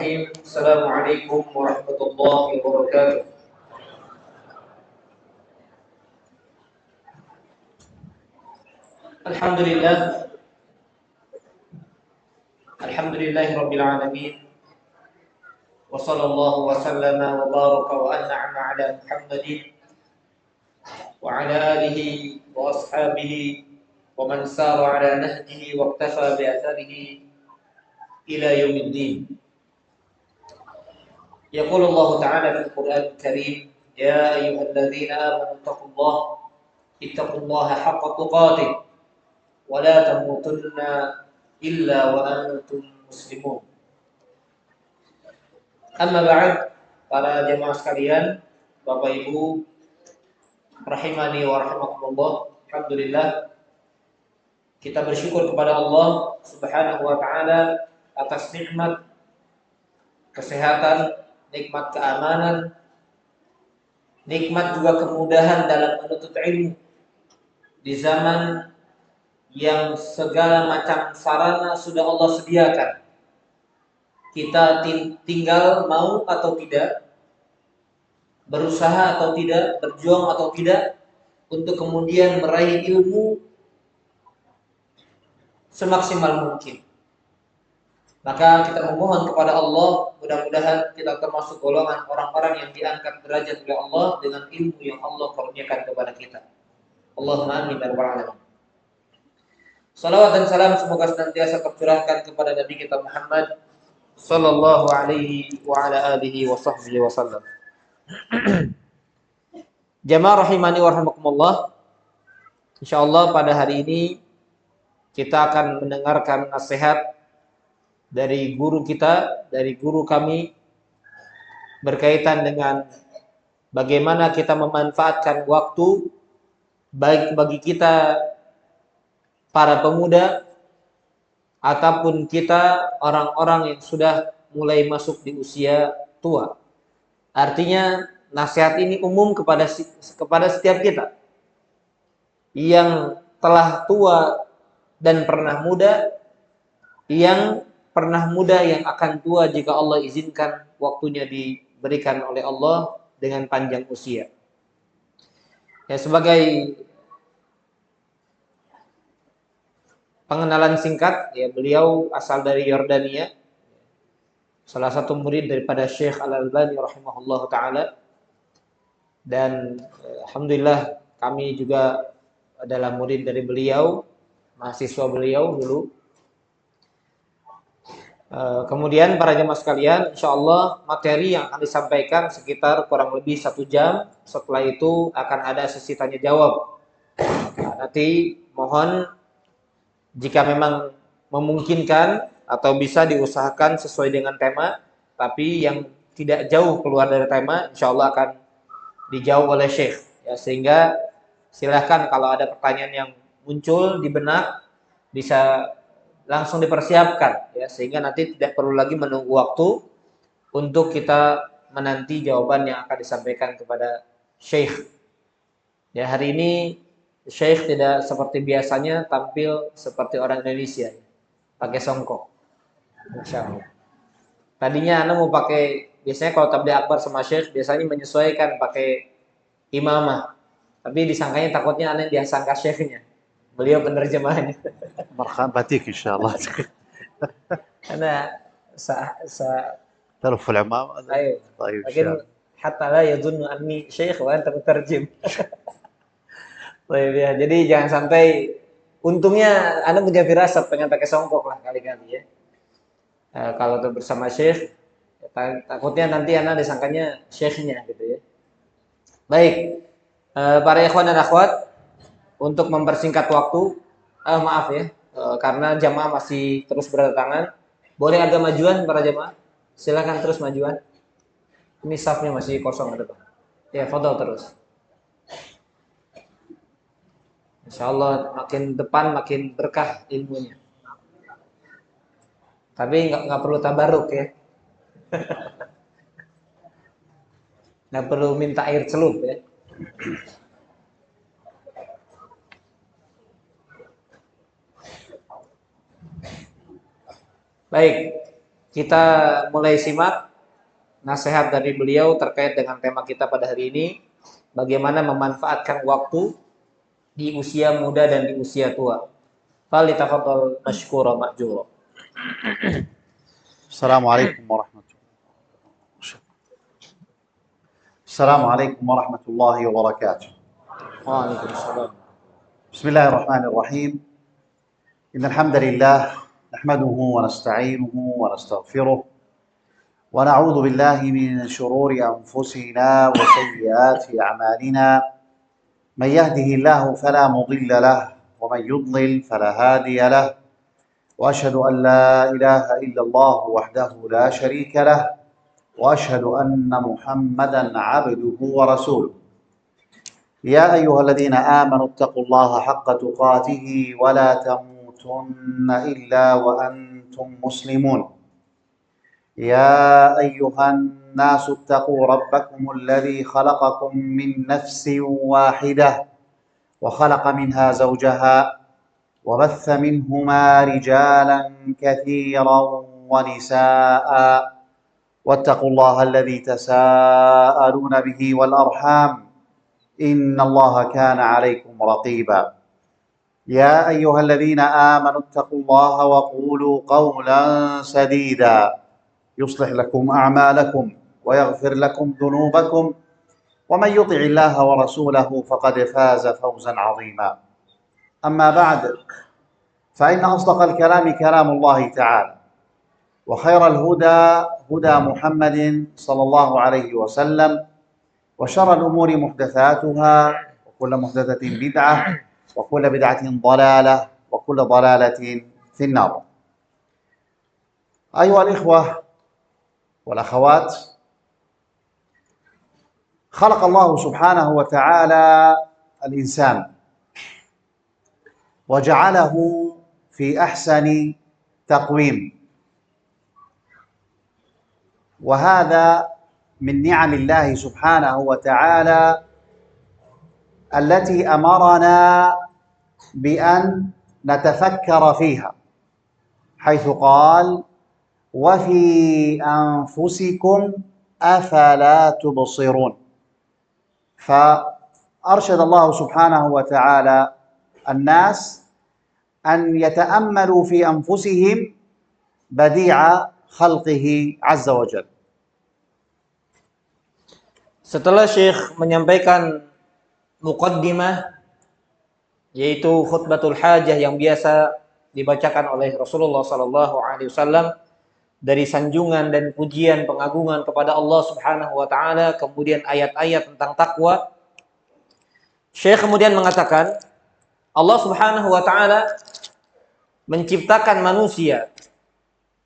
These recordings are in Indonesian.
Assalamualaikum warahmatullahi wabarakatuh. Alhamdulillah, alhamdulillahirabbil alamin. Wa sallallahu wa sallama wa baraka wa an'ama ala Muhammadin wa ala alihi wa ashabihi wa man sara ala nahjihi wa iktafa bi atharihi ila yaumiddin. Yaqulu Allah Ta'ala fil Qur'anil Karim, ya ayyuhalladzina amanu ittaqullaha haqqa tuqatih wa la tamutunna illa wa antum muslimun. Amma ba'd, para jemaah sekalian, Bapak Ibu rahimani wa rahimakumullah. Alhamdulillah, kita bersyukur kepada Allah Subhanahu wa taala atas nikmat kesehatan, nikmat keamanan, nikmat juga kemudahan dalam menuntut ilmu di zaman yang segala macam sarana sudah Allah sediakan. Kita tinggal mau atau tidak, berusaha atau tidak, berjuang atau tidak, untuk kemudian meraih ilmu semaksimal mungkin. Maka kita memohon kepada Allah, mudah-mudahan kita termasuk golongan orang-orang yang diangkat derajat oleh Allah dengan ilmu yang Allah kurniakan kepada kita. Allahumma amin ya rabbal alamin. Salawat dan salam semoga senantiasa tercurahkan kepada Nabi kita Muhammad sallallahu alaihi wa ala alihi wa sahbihi wasallam. Jamaah rahimani wa rahimakumullah. Insyaallah pada hari ini kita akan mendengarkan nasihat dari guru kita, dari guru kami berkaitan dengan bagaimana kita memanfaatkan waktu baik bagi kita para pemuda ataupun kita orang-orang yang sudah mulai masuk di usia tua. Artinya nasihat ini umum kepada setiap kita yang telah tua dan pernah muda, yang pernah muda yang akan tua jika Allah izinkan waktunya diberikan oleh Allah dengan panjang usia. Ya, sebagai pengenalan singkat, ya, beliau asal dari Yordania, salah satu murid daripada Syekh Al-Albani rahimahullah ta'ala. Dan alhamdulillah kami juga adalah murid dari beliau, mahasiswa beliau dulu. Kemudian para jemaah sekalian, insyaallah materi yang akan disampaikan sekitar kurang lebih 1 jam. Setelah itu akan ada sesi tanya jawab. Nanti mohon jika memang memungkinkan atau bisa diusahakan sesuai dengan tema, tapi yang tidak jauh keluar dari tema insyaallah akan dijawab oleh Syekh, ya, sehingga silahkan kalau ada pertanyaan yang muncul di benak bisa langsung dipersiapkan, ya, sehingga nanti tidak perlu lagi menunggu waktu untuk kita menanti jawaban yang akan disampaikan kepada Syekh. Ya, hari ini Syekh tidak seperti biasanya tampil seperti orang Indonesia, pakai songkok. Masya Allah. Tadinya Anda mau pakai, biasanya kalau tabligh akbar sama Syekh biasanya menyesuaikan pakai imamah, tapi disangkanya takutnya Anda disangka Syekhnya, beliau penerjemahnya. مرحبا باتيك ان شاء الله. Anda تلف العمامة. أيوة. طيب لكن حتى لا يظن أني شيخ وأنت مترجم. Ya, jadi jangan sampai, untungnya Anda punya firasat pengen pakai songkok lah kali-kali, ya. Kalau bersama Syekh, takutnya nanti Anda disangkanya Syekhnya gitu, ya. Baik, para ikhwan dan akhwat, untuk mempersingkat waktu, maaf ya, karena jamaah masih terus berdatangan, boleh agak majuan para jamaah, silakan terus majuan. Ini safnya masih kosong ada, Pak. Ya, foto terus. Insyaallah makin depan makin berkah ilmunya. Tapi nggak perlu tabaruk, ya. Nggak perlu minta air celup, ya. Baik. Kita mulai simak nasihat dari beliau terkait dengan tema kita pada hari ini, bagaimana memanfaatkan waktu di usia muda dan di usia tua. Falitafadhal mashkura ma'jura. السلام عليكم ورحمة الله. السلام عليكم ورحمة الله وبركاته. Waalaikumsalam. بسم الله الرحمن الرحيم. إن الحمد لله نحمده ونستعينه ونستغفره ونعوذ بالله من شرور أنفسنا وسيئات أعمالنا. من يهده الله فلا مضل له ومن يضلل فلا هادي له، وأشهد أن لا إله إلا الله وحده لا شريك له، وأشهد أن محمدا عبده ورسوله. يا أيها الذين آمنوا اتقوا الله حق تقاته ولا تموتن إلا وأنتم مسلمون. يا أيها الناس اتقوا ربكم الذي خلقكم من نفس واحدة وخلق منها زوجها وبث منهما رجالا كثيرا ونساء، واتقوا الله الذي تساءلون به والأرحام إن الله كان عليكم رقيبا. يا أيها الذين آمنوا اتقوا الله وقولوا قولا سديدا يصلح لكم أعمالكم ويغفر لكم ذنوبكم، ومن يطع الله ورسوله فقد فاز فوزا عظيما. أما بعد، فإن أصدق الكلام كلام الله تعالى، وخير الهدى هدى محمد صلى الله عليه وسلم، وشر الأمور محدثاتها، وكل محدثة بدعة، وكل بدعة ضلالة، وكل ضلالة في النار. أيها الإخوة والأخوات، خلق الله سبحانه وتعالى الإنسان وجعله في أحسن تقويم، وهذا من نعم الله سبحانه وتعالى التي أمرنا بأن نتفكر فيها، حيث قال: وفي أنفسكم أفلا تبصرون. فأرشد الله سبحانه وتعالى الناس أن يتأملوا في أنفسهم بديع خلقه عز وجل. Setelah Syekh menyampaikan muqaddimah, yaitu khutbatul hajah yang biasa dibacakan oleh Rasulullah SAW, dari sanjungan dan pujian pengagungan kepada Allah Subhanahu wa taala, kemudian ayat-ayat tentang takwa, Syekh kemudian mengatakan Allah Subhanahu wa taala menciptakan manusia,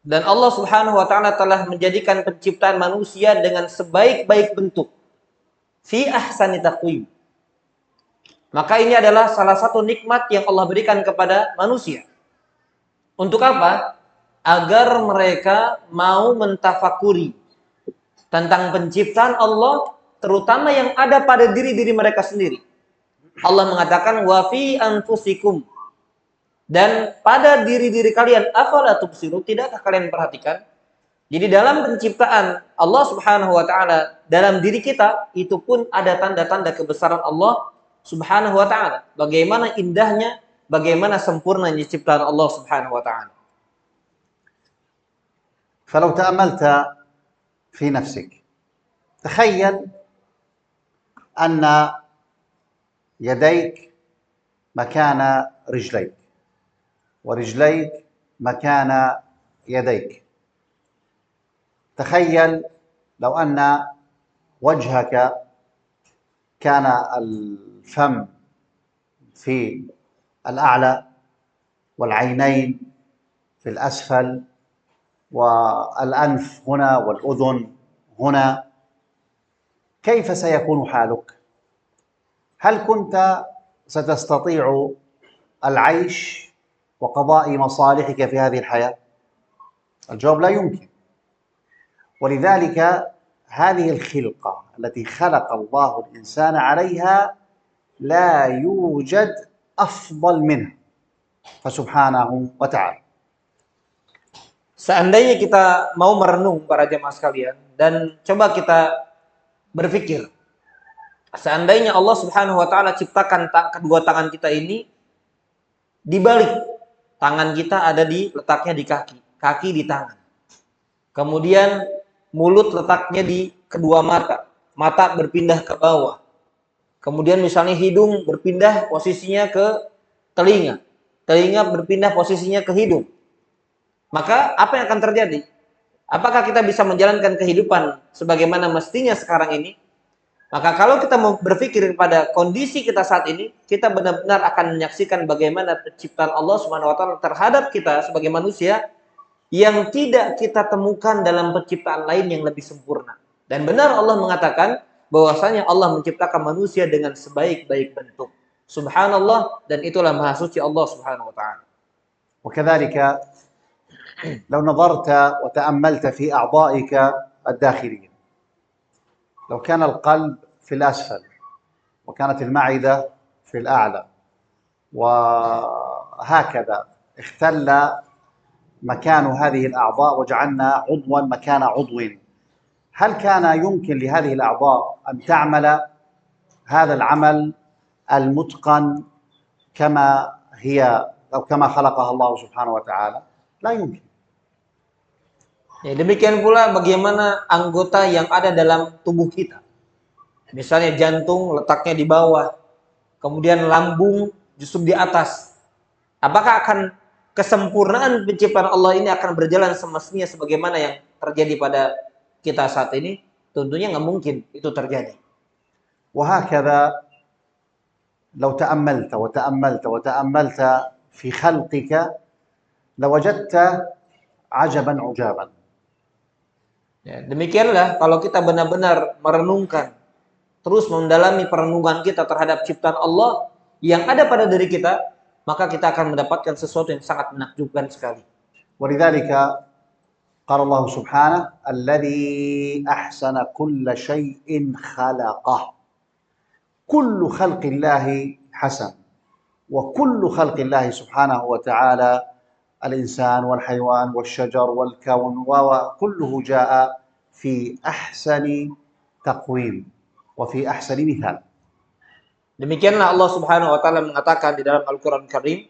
dan Allah Subhanahu wa taala telah menjadikan penciptaan manusia dengan sebaik-baik bentuk, fi ahsani taqwim. Maka ini adalah salah satu nikmat yang Allah berikan kepada manusia. Untuk apa? Agar mereka mau mentafakuri tentang penciptaan Allah, terutama yang ada pada diri-diri mereka sendiri. Allah mengatakan wa fi anfusikum, dan pada diri-diri kalian, afala tubsirun, tidakkah kalian perhatikan? Jadi dalam penciptaan Allah Subhanahu wa taala dalam diri kita itu pun ada tanda-tanda kebesaran Allah Subhanahu wa taala. Bagaimana indahnya, bagaimana sempurnanya ciptaan Allah Subhanahu wa taala. فلو تأملت في نفسك، تخيل أن يديك مكان رجليك، ورجليك مكان يديك. تخيل لو أن وجهك كان الفم في الأعلى والعينين في الأسفل والأنف هنا والأذن هنا، كيف سيكون حالك؟ هل كنت ستستطيع العيش وقضاء مصالحك في هذه الحياة؟ الجواب لا يمكن. ولذلك هذه الخلقة التي خلق الله الإنسان عليها لا يوجد أفضل منها، فسبحانه وتعالى. Seandainya kita mau merenung para jemaah sekalian dan coba kita berpikir, seandainya Allah Subhanahu wa taala ciptakan kedua tangan kita ini dibalik. Tangan kita ada letaknya di kaki, kaki di tangan. Kemudian mulut letaknya di kedua mata, mata berpindah ke bawah. Kemudian misalnya hidung berpindah posisinya ke telinga, telinga berpindah posisinya ke hidung. Maka apa yang akan terjadi? Apakah kita bisa menjalankan kehidupan sebagaimana mestinya sekarang ini? Maka kalau kita mau berpikir pada kondisi kita saat ini, kita benar-benar akan menyaksikan bagaimana penciptaan Allah Subhanahu wa taala terhadap kita sebagai manusia yang tidak kita temukan dalam penciptaan lain yang lebih sempurna. Dan benar Allah mengatakan bahwasanya Allah menciptakan manusia dengan sebaik-baik bentuk. Subhanallah, dan itulah maha suci Allah Subhanahu wa taala. وكذلك لو نظرت وتأملت في أعضائك الداخلية، لو كان القلب في الأسفل وكانت المعدة في الأعلى وهكذا اختل مكان هذه الأعضاء وجعلنا عضوا مكان عضو، هل كان يمكن لهذه الأعضاء أن تعمل هذا العمل المتقن كما هي أو كما خلقها الله سبحانه وتعالى؟ لا يمكن. Ya, demikian pula bagaimana anggota yang ada dalam tubuh kita. Misalnya jantung letaknya di bawah, kemudian lambung justru di atas. Apakah akan kesempurnaan penciptaan Allah ini akan berjalan semestinya sebagaimana yang terjadi pada kita saat ini? Tentunya nggak mungkin itu terjadi. وهكذا لو تأملت وتأملت في خلقك لوجدت عجبا عجابا. Ya, demikianlah kalau kita benar-benar merenungkan, terus mendalami perenungan kita terhadap ciptaan Allah yang ada pada diri kita, maka kita akan mendapatkan sesuatu yang sangat menakjubkan sekali. ولذلك قال الله سبحانه الذي أحسن كل شيء خلقه. كل خلق الله حسن، وكل خلق الله سبحانه وتعالى الإنسان والحيوان والشجر والكون وكله جاء في أحسن تقويم وفي أحسن مثال. Demikianlah Allah Subhanahu wa taala mengatakan di dalam Al-Qur'an Karim,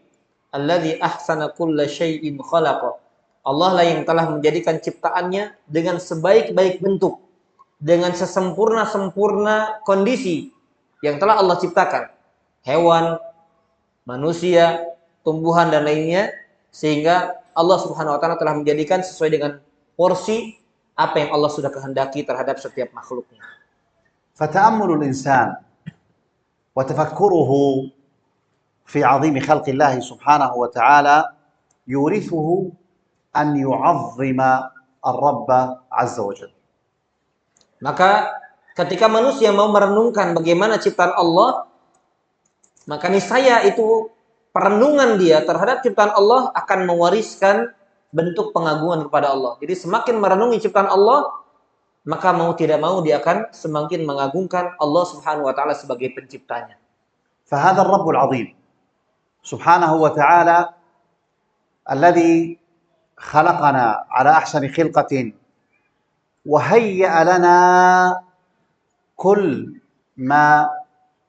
"Alladzi ahsana kulla syai'in khalaqa." Allah lah yang telah menjadikan ciptaannya dengan sebaik-baik bentuk, dengan sesempurna-sempurna kondisi yang telah Allah ciptakan. Hewan, manusia, tumbuhan dan lainnya, sehingga Allah Subhanahu wa taala telah menjadikan sesuai dengan porsi apa yang Allah sudah kehendaki terhadap setiap makhluknya. فتأمل الإنسان وتفكره في عظيم خلق الله سبحانه وتعالى يورثه أن يعظم الرب عز وجل. Maka ketika manusia mau merenungkan bagaimana ciptaan Allah, maka niscaya itu perenungan dia terhadap ciptaan Allah akan mewariskan bentuk pengagungan kepada Allah. Jadi semakin merenungi ciptaan Allah, maka mau tidak mau dia akan semakin mengagungkan Allah Subhanahu wa taala sebagai penciptanya. فهذا الرب العظيم سبحانه وتعالى الذي خلقنا على أحسن خلقة وهيأ لنا كل ما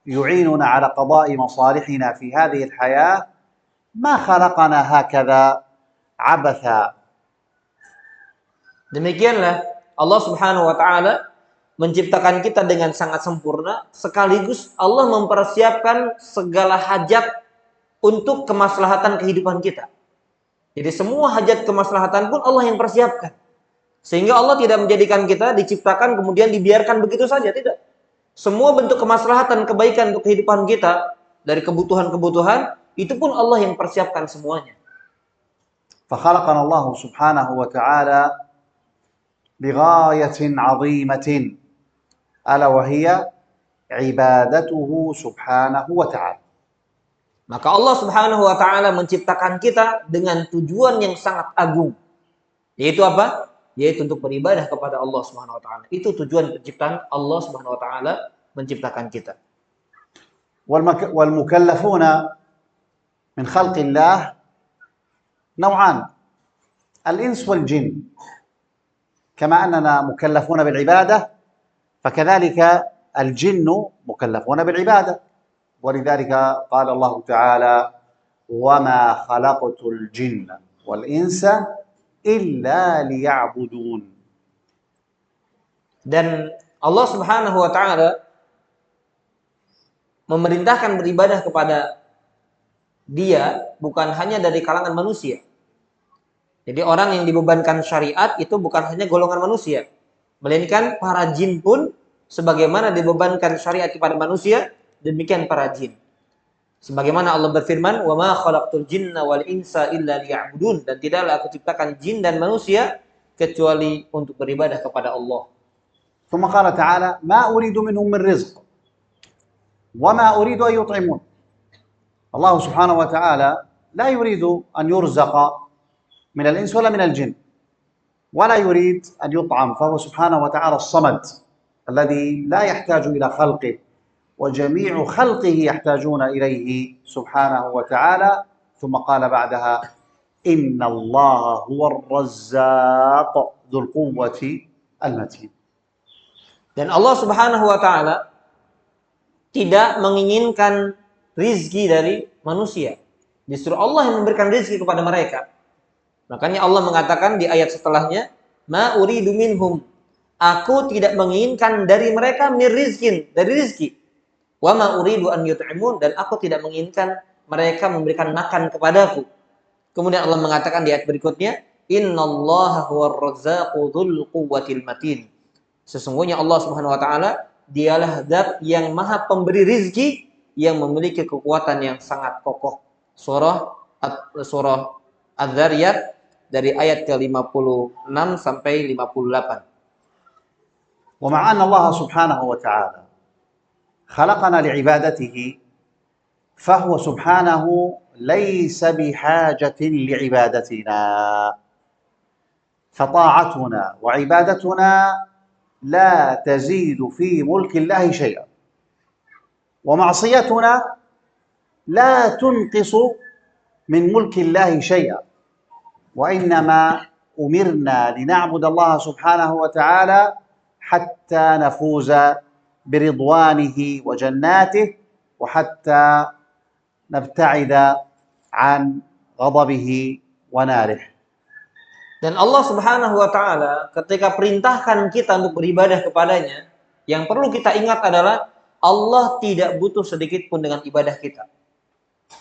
يعيننا على قضاء مصالحنا في هذه الحياة، ما خلقنا هكذا عبثا. Demikianlah Allah Subhanahu wa taala menciptakan kita dengan sangat sempurna, sekaligus Allah mempersiapkan segala hajat untuk kemaslahatan kehidupan kita. Jadi semua hajat kemaslahatan pun Allah yang persiapkan. Sehingga Allah tidak menjadikan kita diciptakan kemudian dibiarkan begitu saja, tidak. Semua bentuk kemaslahatan kebaikan untuk kehidupan kita dari kebutuhan-kebutuhan itu pun Allah yang persiapkan semuanya. فخلقنا الله سبحانه وتعالى بغاية عظيمة ألا وهي عبادته سبحانه وتعالى. Maka Allah Subhanahu wa taala menciptakan kita dengan tujuan yang sangat agung. Yaitu apa? Yaitu untuk beribadah kepada Allah Subhanahu wa taala. Itu tujuan penciptaan Allah Subhanahu wa taala menciptakan kita. والمكلفون من خلق الله نوعان. الإنس والجن كما أننا مكلفون بالعبادة فكذلك الجن مكلفون بالعبادة، ولذلك قال الله تعالى وما خلقت الجن والإنس إلا ليعبدون. Dan Allah Subhanahu wa taala memerintahkan beribadah kepada Dia bukan hanya dari kalangan manusia. Jadi orang yang dibebankan syariat itu bukan hanya golongan manusia, melainkan para jin pun sebagaimana dibebankan syariat kepada manusia, demikian para jin. Sebagaimana Allah berfirman, "Wa ma khalaqtul jinna wal insa illa liya'budun," dan tidaklah aku ciptakan jin dan manusia kecuali untuk beribadah kepada Allah. ثم قال تعالى ما أريد منهم من رزق وما أريد أن يطعمون. الله سبحانه وتعالى لا يريد أن يرزق من الإنس ولا من الجن ولا يريد أن يطعم، فهو سبحانه وتعالى الصمد الذي لا يحتاج إلى خلقه وجميع خلقه يحتاجون إليه سبحانه وتعالى. ثم قال بعدها إن الله هو الرزاق ذو القوة المتين. Dan Allah Subhanahu wa taala tidak menginginkan rizki dari manusia. Justru Allah yang memberikan rizki kepada mereka. Makanya Allah mengatakan di ayat setelahnya, "Ma uridu minhum." Aku tidak menginginkan dari mereka mir rizkin, dari rizki. Wa ma uridu an yut'imun, dan aku tidak menginginkan mereka memberikan makan kepadaku. Kemudian Allah mengatakan di ayat berikutnya, "Innallaha huwar razzaqu dzul quwwatil matin." Sesungguhnya Allah Subhanahu wa taala dialah zat yang maha pemberi rizki yang memiliki kekuatan yang sangat kokoh. Surah Az-Zariyat dari ayat ke-56 sampai 58. ومع أن الله سبحانه وتعالى خلقنا لعبادته فهو سبحانه ليس بحاجة لعبادتنا، فطاعتنا وعبادتنا لا تزيد في ملك الله شيئا، ومعصيتنا لا تنقص من ملك الله شيئا، وإنما أمرنا لنعبد الله سبحانه وتعالى حتى نفوز برضوانه وجناته وحتى نبتعد عن غضبه وناره. Dan Allah Subhanahu wa taala ketika perintahkan kita untuk beribadah kepadanya, yang perlu kita ingat adalah Allah tidak butuh sedikit pun dengan ibadah kita.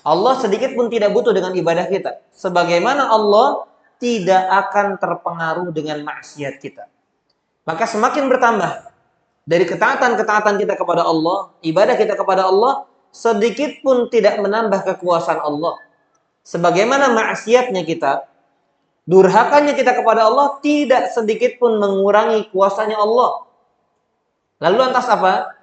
Allah sedikit pun tidak butuh dengan ibadah kita. Sebagaimana Allah tidak akan terpengaruh dengan maksiat kita. Maka semakin bertambah dari ketaatan-ketaatan kita kepada Allah, ibadah kita kepada Allah, sedikit pun tidak menambah kekuasaan Allah. Sebagaimana maksiatnya kita, durhakanya kita kepada Allah tidak sedikit pun mengurangi kuasanya Allah. Lalu lantas apa?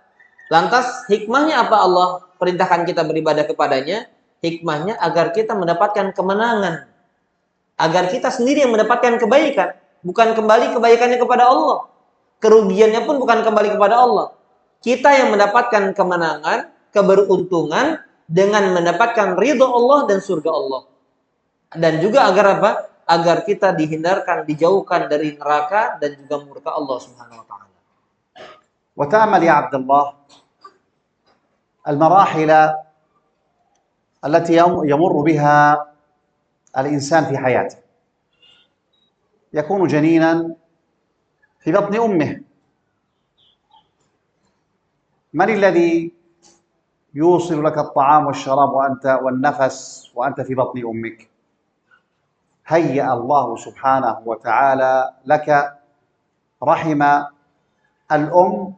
Lantas hikmahnya apa Allah perintahkan kita beribadah kepadanya? Hikmahnya agar kita mendapatkan kemenangan. Agar kita sendiri yang mendapatkan kebaikan. Bukan kembali kebaikannya kepada Allah. Kerugiannya pun bukan kembali kepada Allah. Kita yang mendapatkan kemenangan, keberuntungan dengan mendapatkan ridho Allah dan surga Allah. Dan juga agar apa? Agar kita dihindarkan, dijauhkan dari neraka dan juga murka Allah Subhanahu wa taala. وتأمل يا عبد الله المراحل التي يمر بها الإنسان في حياته. يكون جنينا في بطن أمه. من الذي يوصل لك الطعام والشراب والنفس وأنت في بطن أمك؟ هيأ الله سبحانه وتعالى لك رحم الأم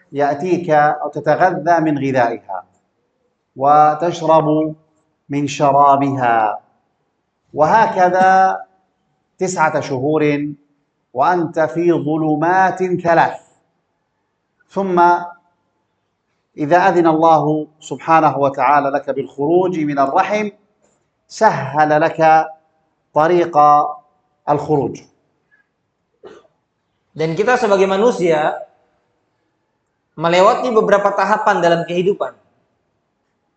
يأتيك أو تتغذى من غذائها وتشرب من شرابها، وهكذا 9 شهور وأنت في ظلمات 3. ثم إذا أذن الله سبحانه وتعالى لك بالخروج من الرحم سهل لك طريق الخروج. Dan kita sebagai manusia melewati beberapa tahapan dalam kehidupan.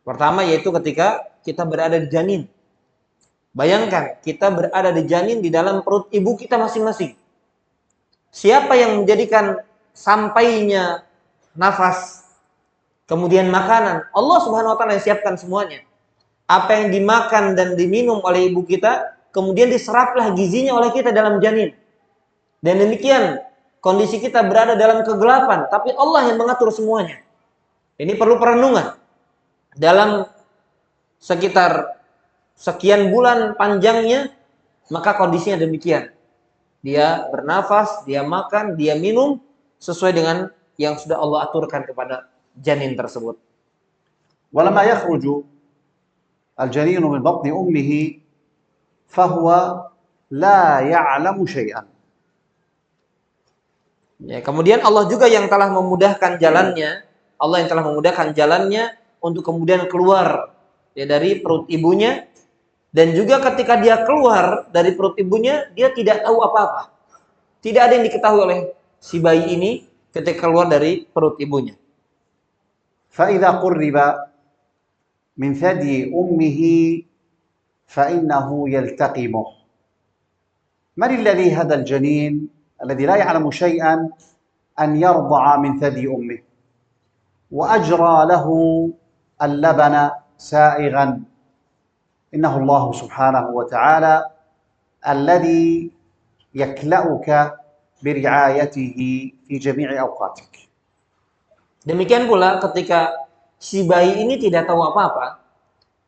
Pertama yaitu ketika kita berada di janin. Bayangkan kita berada di janin di dalam perut ibu kita masing-masing. Siapa yang menjadikan sampainya nafas, kemudian makanan? Allah Subhanahu wa taala yang siapkan semuanya. Apa yang dimakan dan diminum oleh ibu kita, kemudian diseraplah gizinya oleh kita dalam janin. Dan demikian kondisi kita berada dalam kegelapan, tapi Allah yang mengatur semuanya. Ini perlu perenungan. Dalam sekitar sekian bulan panjangnya, maka kondisinya demikian. Dia bernafas, dia makan, dia minum sesuai dengan yang sudah Allah aturkan kepada janin tersebut. ولما يخرج الجنين من بطن أمه فهو لا يعلم شيئا. Ya, kemudian Allah juga yang telah memudahkan jalannya, Allah yang telah memudahkan jalannya untuk kemudian keluar ya dari perut ibunya, dan juga ketika dia keluar dari perut ibunya dia tidak tahu apa-apa. Tidak ada yang diketahui oleh si bayi ini ketika keluar dari perut ibunya. فإذا قرب من ثدي أمه فإنه يلتقمه. من الذي هذا الجنين الذي لا يعلم شيئا أن يرضع من ثدي أمه وأجرى له اللبن سائغا؟ إنه الله سبحانه وتعالى الذي يكلأك برعايته في جميع أوقاتك. Demikian pula ketika si bayi ini tidak tahu apa-apa,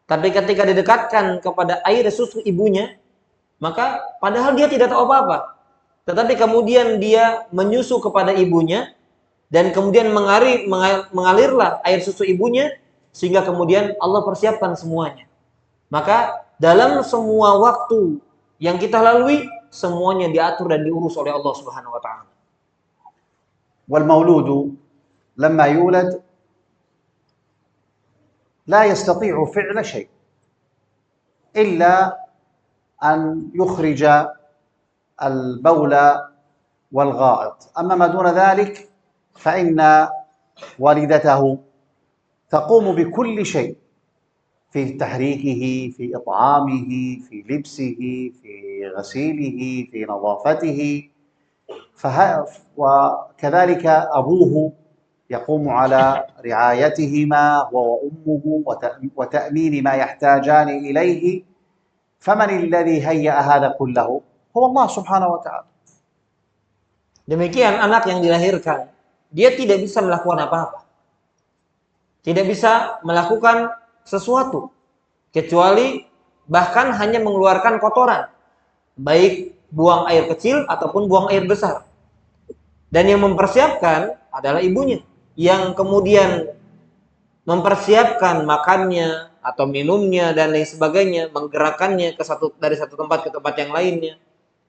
tapi ketika didekatkan kepada air susu ibunya, maka padahal dia tidak tahu apa-apa, tetapi kemudian dia menyusu kepada ibunya, dan kemudian mengalirlah air susu ibunya, sehingga kemudian Allah persiapkan semuanya. Maka dalam semua waktu yang kita lalui, semuanya diatur dan diurus oleh Allah Subhanahu wa taala. والمولود لما يولد لا يستطيع فعل شيء إلا أن يخرج البول والغائط، أما ما دون ذلك فإن والدته تقوم بكل شيء في تحريكه، في إطعامه، في لبسه، في غسيله، في نظافته، وكذلك أبوه يقوم على رعايتهما هو وأمه وتأمين ما يحتاجان إليه. فمن الذي هيأ هذا كله؟ هو الله سبحانه وتعالى. Demikian anak yang dilahirkan, dia tidak bisa melakukan apa-apa. Tidak bisa melakukan sesuatu kecuali bahkan hanya mengeluarkan kotoran, baik buang air kecil ataupun buang air besar. Dan yang mempersiapkan adalah ibunya, yang kemudian mempersiapkan makannya atau minumnya dan lain sebagainya, menggerakkannya dari satu tempat ke tempat yang lainnya,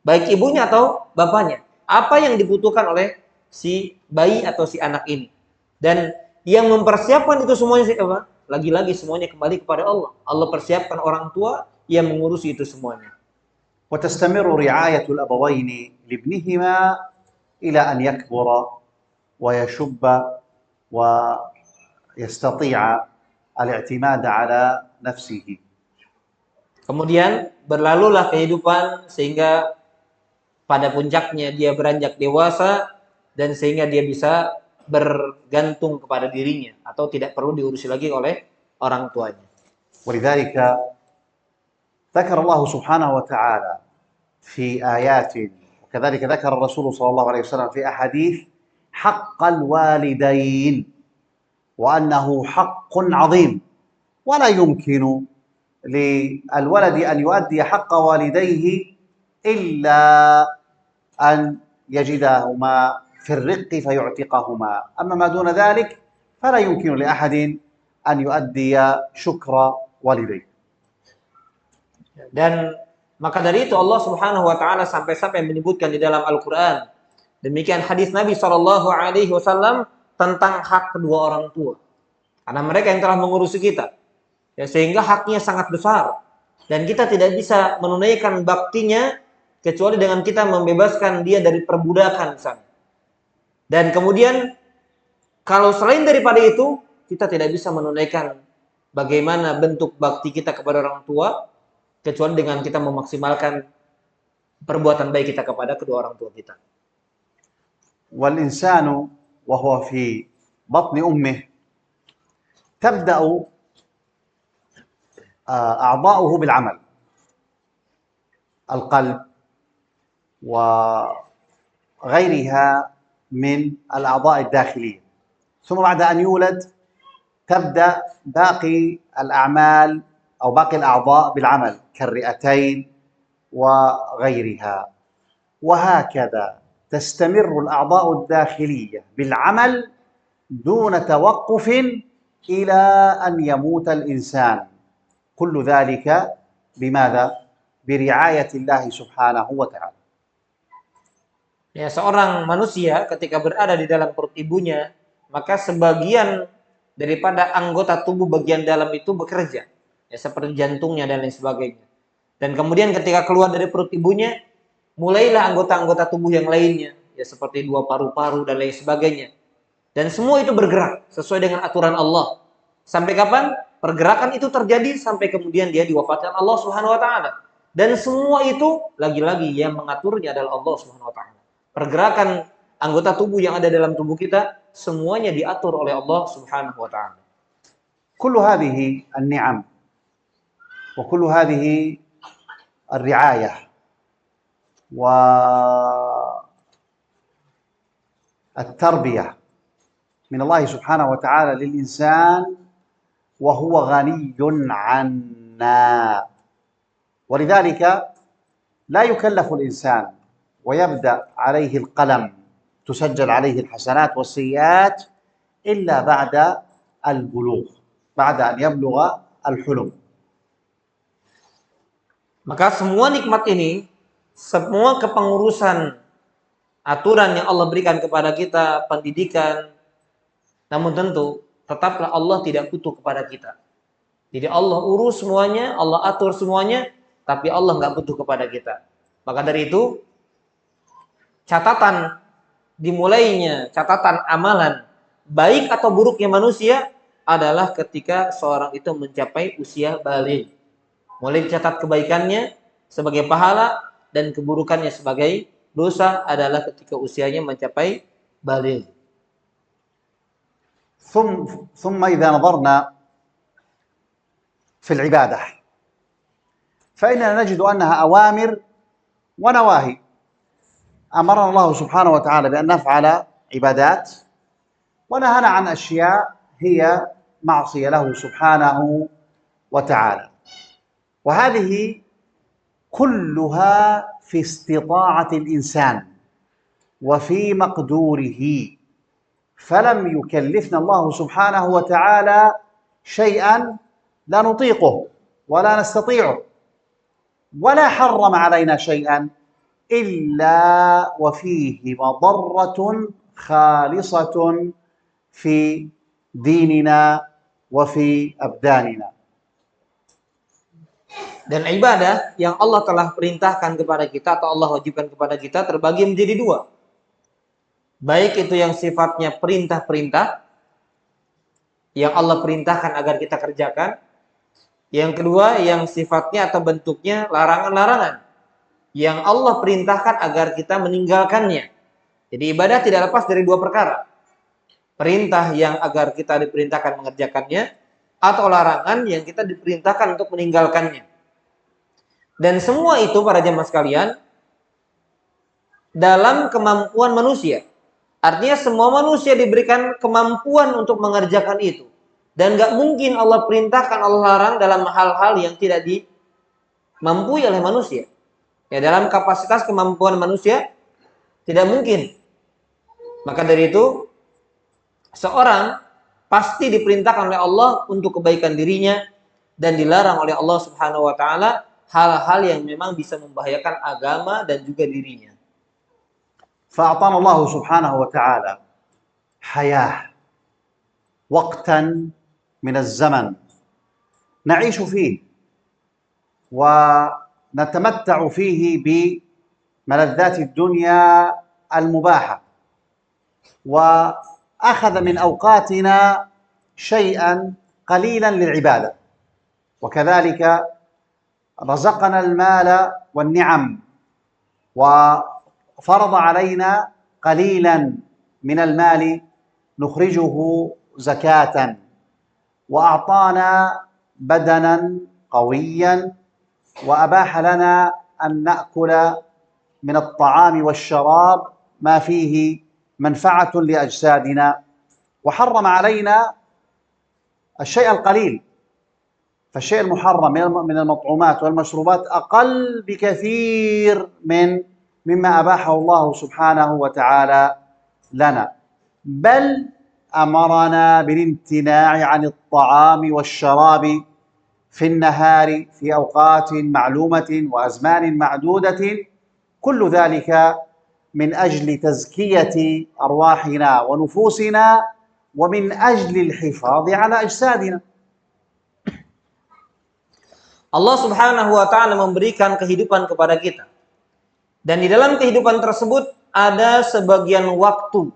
baik ibunya atau bapaknya. Apa yang dibutuhkan oleh si bayi atau si anak ini, dan yang mempersiapkan itu semuanya siapa? Lagi-lagi semuanya kembali kepada Allah. Allah persiapkan orang tua yang mengurusi itu semuanya. وتستمر رعاية الأبوين لابنهما إلى أن يكبر ويشب ويستطيع الاعتماد على نفسه. Kemudian berlalulah kehidupan sehingga pada puncaknya dia beranjak dewasa, dan sehingga dia bisa bergantung kepada dirinya atau tidak perlu diurusi lagi oleh orang tuanya. ولذلك ذكر الله سبحانه وتعالى في آيات، وكذلك ذكر الرسول صلى الله عليه وسلم في أحاديث حق الوالدين وأنه حق عظيم، ولا يمكن للولد أن يؤدي حق والديه إلا أن يجدهما في الرق فيعتقهما، أما ما دون ذلك فلا يمكن لأحد أن يؤدي شكر والديه. Dan maka dari itu Allah Subhanahu wa taala sampai-sampai menyebutkan di dalam Al-Qur'an, demikian hadis Nabi SAW tentang hak kedua orang tua. Karena mereka yang telah mengurusi kita. Ya, sehingga haknya sangat besar dan kita tidak bisa menunaikan baktinya kecuali dengan kita membebaskan dia dari perbudakan misalnya. Dan kemudian kalau selain daripada itu kita tidak bisa menunaikan bagaimana bentuk bakti kita kepada orang tua kecuali dengan kita memaksimalkan perbuatan baik kita kepada kedua orang tua kita. والإنسان وهو في بطن أمه تبدأ أعضاؤه بالعمل، القلب وغيرها من الأعضاء الداخلية، ثم بعد أن يولد تبدأ باقي الأعمال أو باقي الأعضاء بالعمل كالرئتين وغيرها، وهكذا تستمر الأعضاء الداخلية بالعمل دون توقف إلى أن يموت الإنسان، كل ذلك بماذا؟ برعاية الله سبحانه وتعالى. Ya, seorang manusia ketika berada di dalam perut ibunya, maka sebagian daripada anggota tubuh bagian dalam itu bekerja, ya, seperti jantungnya dan lain sebagainya. Dan kemudian ketika keluar dari perut ibunya, mulailah anggota-anggota tubuh yang lainnya, ya, seperti 2 paru-paru dan lain sebagainya. Dan semua itu bergerak sesuai dengan aturan Allah. Sampai kapan? Pergerakan itu terjadi sampai kemudian dia diwafatkan Allah Subhanahu wa taala. Dan semua itu lagi-lagi yang mengaturnya adalah Allah Subhanahu wa taala. Pergerakan anggota tubuh yang ada dalam tubuh kita semuanya diatur oleh Allah Subhanahu wa taala. كل هذه النعم وكل هذه الرعاية والتربية من الله سبحانه وتعالى للإنسان وهو غني عنا، ولذلك لا يكلف الإنسان ويبدأ عليه القلم تسجل عليه الحسنات والسيئات إلا بعد البلوغ، بعد أن يبلغ الحلم. Maka semua nikmat ini, semua kepengurusan aturan yang Allah berikan kepada kita, pendidikan, namun tentu tetaplah Allah tidak butuh kepada kita. Jadi Allah urus semuanya, Allah atur semuanya, tapi Allah nggak butuh kepada kita. Maka dari itu, catatan dimulainya, catatan amalan, baik atau buruknya manusia, adalah ketika seorang itu mencapai usia baligh. Mulai dicatat kebaikannya sebagai pahala dan keburukannya sebagai dosa adalah ketika usianya mencapai baligh. ثم إذا نظرنا في العبادة فإننا نجد أنها أوامر ونواهي. أمرنا الله سبحانه وتعالى بأن نفعل عبادات ونهانا عن أشياء هي معصية له سبحانه وتعالى، وهذه كلها في استطاعة الإنسان وفي مقدوره، فلم يكلفنا الله سبحانه وتعالى شيئا لا نطيقه ولا نستطيعه، ولا حرم علينا شيئا إلا وفيه مضرة خالصة في ديننا وفي أبداننا. Dan ibadah yang Allah telah perintahkan kepada kita atau Allah wajibkan kepada kita terbagi menjadi 2. Baik itu yang sifatnya perintah-perintah yang Allah perintahkan agar kita kerjakan. Yang kedua yang sifatnya atau bentuknya larangan-larangan yang Allah perintahkan agar kita meninggalkannya. Jadi ibadah tidak lepas dari 2 perkara. Perintah yang agar kita diperintahkan mengerjakannya, atau larangan yang kita diperintahkan untuk meninggalkannya. Dan semua itu para jemaah sekalian dalam kemampuan manusia. Artinya semua manusia diberikan kemampuan untuk mengerjakan itu. Dan gak mungkin Allah perintahkan, Allah larang dalam hal-hal yang tidak dimampui oleh manusia. Ya, dalam kapasitas kemampuan manusia tidak mungkin. Maka dari itu seorang pasti diperintahkan oleh Allah untuk kebaikan dirinya dan dilarang oleh Allah Subhanahu wa taala hal-hal yang memang bisa membahayakan agama dan juga dirinya. فأعطانا الله سبحانه وتعالى حياة، وقتا من الزمن نعيش فيه ونتمتع فيه بملذات الدنيا المباحة، وأخذ من أوقاتنا شيئا قليلا للعبادة، وكذلك رزقنا المال والنعم وفرض علينا قليلا من المال نخرجه زكاة، وأعطانا بدنا قويا، وأباح لنا أن نأكل من الطعام والشراب ما فيه منفعة لأجسادنا، وحرم علينا الشيء القليل. فالشيء المحرم من المطعومات والمشروبات أقل بكثير مما أباحه الله سبحانه وتعالى لنا، بل أمرنا بالامتناع عن الطعام والشراب في النهار في أوقات معلومة وأزمان معدودة، كل ذلك من أجل تزكية أرواحنا ونفوسنا ومن أجل الحفاظ على أجسادنا. Allah Subhanahu wa taala memberikan kehidupan kepada kita. Dan di dalam kehidupan tersebut ada sebagian waktu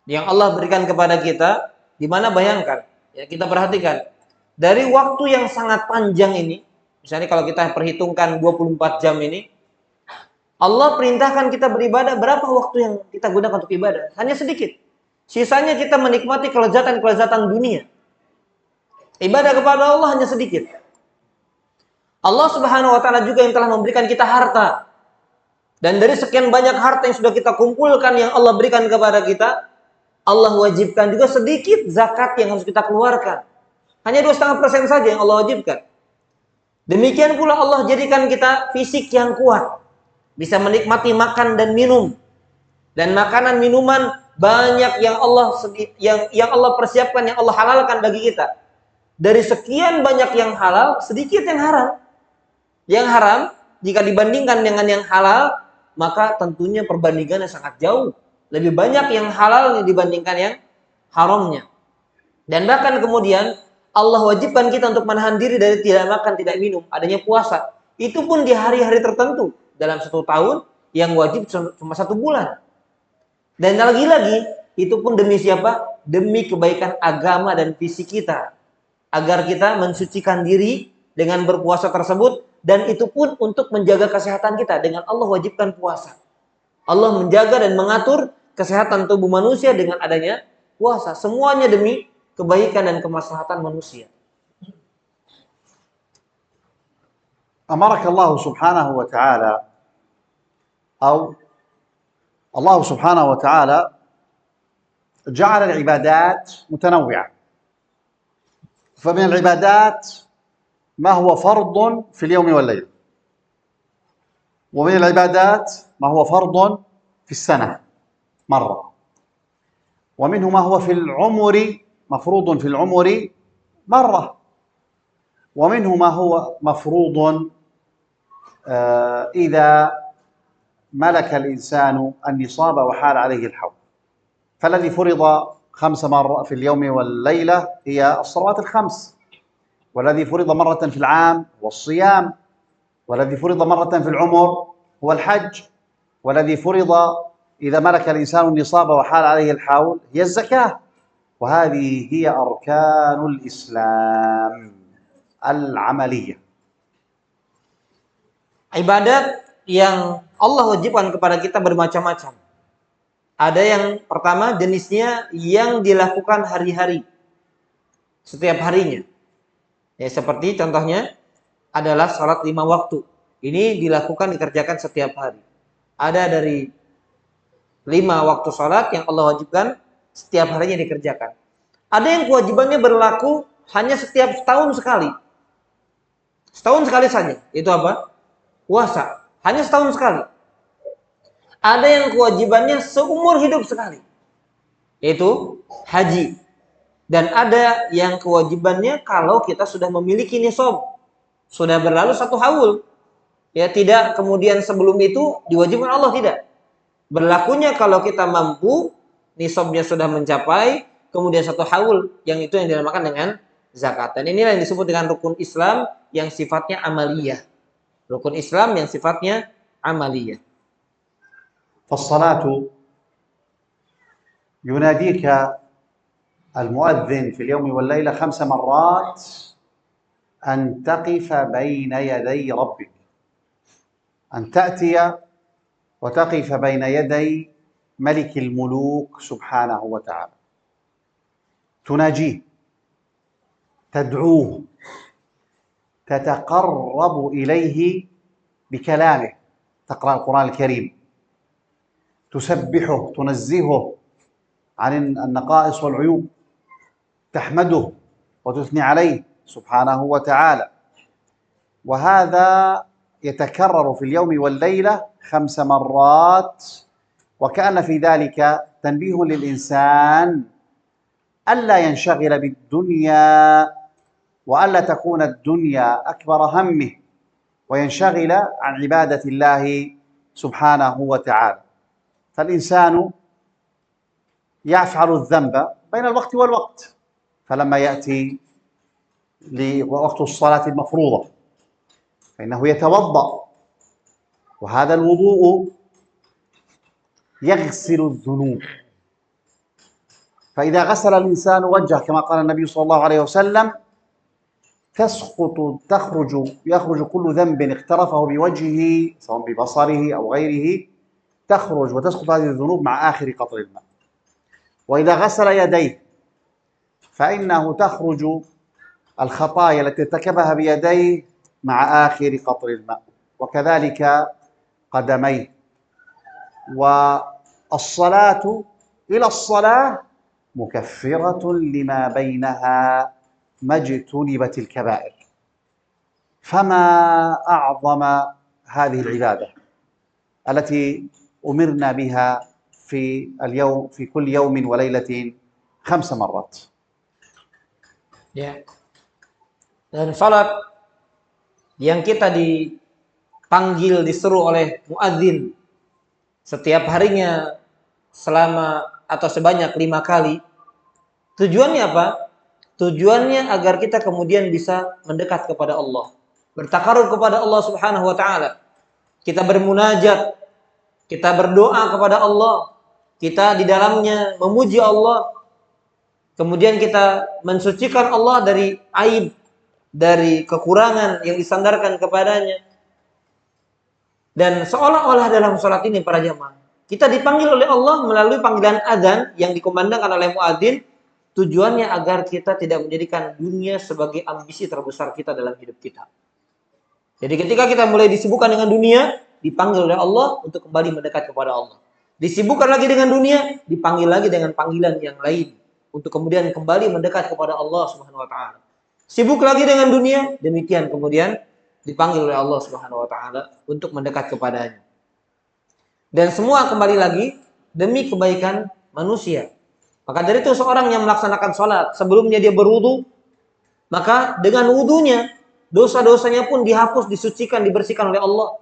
yang Allah berikan kepada kita, di mana bayangkan, ya kita perhatikan, dari waktu yang sangat panjang ini, misalnya kalau kita perhitungkan 24 jam ini, Allah perintahkan kita beribadah, berapa waktu yang kita gunakan untuk ibadah? Hanya sedikit. Sisanya kita menikmati kelezatan-kelezatan dunia. Ibadah kepada Allah hanya sedikit. Allah Subhanahu wa taala juga yang telah memberikan kita harta. Dan dari sekian banyak harta yang sudah kita kumpulkan yang Allah berikan kepada kita, Allah wajibkan juga sedikit zakat yang harus kita keluarkan. Hanya 2,5% saja yang Allah wajibkan. Demikian pula Allah jadikan kita fisik yang kuat, bisa menikmati makan dan minum. Dan makanan minuman banyak yang Allah persiapkan, yang Allah halalkan bagi kita. Dari sekian banyak yang halal, sedikit yang haram. Yang haram jika dibandingkan dengan yang halal, maka tentunya perbandingannya sangat jauh. Lebih banyak yang halal dibandingkan yang haramnya. Dan bahkan kemudian Allah wajibkan kita untuk menahan diri dari tidak makan, tidak minum, adanya puasa. Itu pun di hari-hari tertentu dalam 1 tahun, yang wajib cuma 1 bulan. Dan lagi-lagi itu pun demi siapa? Demi kebaikan agama dan fisik kita, agar kita mensucikan diri dengan berpuasa tersebut. Dan itu pun untuk menjaga kesehatan kita, dengan Allah wajibkan puasa. Allah menjaga dan mengatur kesehatan tubuh manusia dengan adanya puasa. Semuanya demi kebaikan dan kemaslahatan manusia. أمرك الله سبحانه وتعالى، أو الله سبحانه وتعالى جعل العبادات متنوعة. فمن العبادات ما هو فرض في اليوم والليل، ومن العبادات ما هو فرض في السنة مرة، ومنه ما هو في العمر مفروض في العمر مرة، ومنه ما هو مفروض إذا ملك الإنسان النصاب وحال عليه الحول. فالذي فرض 5 مرات في اليوم والليلة هي الصلوات ال5، والذي فرض مرة في العام هو الصيام، والذي فرض مرة في العمر هو الحج، والذي فرض إذا ملك الإنسان النصاب وحال عليه الحول هي الزكاة. وهذه هي أركان الإسلام العملية. Ibadat yang Allah wajibkan kepada kita bermacam-macam. Ada yang pertama jenisnya yang dilakukan hari-hari, setiap harinya. Ya, seperti contohnya adalah sholat 5 waktu. Ini dilakukan, dikerjakan setiap hari. Ada dari 5 waktu sholat yang Allah wajibkan setiap harinya dikerjakan. Ada yang kewajibannya berlaku hanya setiap setahun sekali. Setahun sekali saja. Itu apa? Puasa. Hanya setahun sekali. Ada yang kewajibannya seumur hidup sekali. Yaitu haji. Dan ada yang kewajibannya kalau kita sudah memiliki nisab, sudah berlalu 1 haul. Ya, tidak kemudian sebelum itu diwajibkan, Allah tidak. Berlakunya kalau kita mampu, nisabnya sudah mencapai, kemudian 1 haul, yang itu yang dinamakan dengan zakat. Dan inilah yang disebut dengan rukun Islam yang sifatnya amaliyah. Rukun Islam yang sifatnya amaliyah. فالصلاة يناديك المؤذن في اليوم والليلة 5 مرات أن تقف بين يدي ربك، أن تأتي وتقف بين يدي ملك الملوك سبحانه وتعالى، تناجيه، تدعوه، تتقرب إليه بكلامه، تقرأ القرآن الكريم، تسبحه، تنزهه عن النقائص والعيوب، تحمده وتثني عليه سبحانه وتعالى. وهذا يتكرر في اليوم والليلة 5 مرات، وكأن في ذلك تنبيه للإنسان ألا ينشغل بالدنيا وألا تكون الدنيا أكبر همه، وينشغل عن عبادة الله سبحانه وتعالى. فالإنسان يفعل الذنب بين الوقت والوقت، فلما يأتي لوقت الصلاة المفروضة فإنه يتوضأ، وهذا الوضوء يغسل الذنوب. فإذا غسل الإنسان وجهه كما قال النبي صلى الله عليه وسلم يخرج كل ذنب اقترفه بوجهه سواء ببصره أو غيره، تخرج وتسقط هذه الذنوب مع آخر قطر الماء. وإذا غسل يديه فإنه تخرج الخطايا التي ارتكبها بيديه مع آخر قطر الماء، وكذلك قدميه. والصلاة إلى الصلاة مكفرة لما بينها ما اجتنبت الكبائر. فما أعظم هذه العبادة التي أمرنا بها في كل يوم وليلة 5 مرات. Ya. Dan salat yang kita dipanggil, diseru oleh muadzin setiap harinya selama atau sebanyak 5 kali. Tujuannya apa? Tujuannya agar kita kemudian bisa mendekat kepada Allah, bertakarub kepada Allah Subhanahu wa taala. Kita bermunajat, kita berdoa kepada Allah, kita di dalamnya memuji Allah. Kemudian kita mensucikan Allah dari aib, dari kekurangan yang disandarkan kepadanya. Dan seolah-olah dalam sholat ini para jamaah, kita dipanggil oleh Allah melalui panggilan adzan yang dikumandangkan oleh muadzin. Tujuannya agar kita tidak menjadikan dunia sebagai ambisi terbesar kita dalam hidup kita. Jadi ketika kita mulai disibukkan dengan dunia, dipanggil oleh Allah untuk kembali mendekat kepada Allah. Disibukkan lagi dengan dunia, dipanggil lagi dengan panggilan yang lain untuk kemudian kembali mendekat kepada Allah Subhanahu wa taala. Sibuk lagi dengan dunia, demikian kemudian dipanggil oleh Allah Subhanahu wa taala untuk mendekat kepadanya. Dan semua kembali lagi demi kebaikan manusia. Maka dari itu seorang yang melaksanakan sholat, sebelumnya dia berwudu, maka dengan wudunya dosa-dosanya pun dihapus, disucikan, dibersihkan oleh Allah.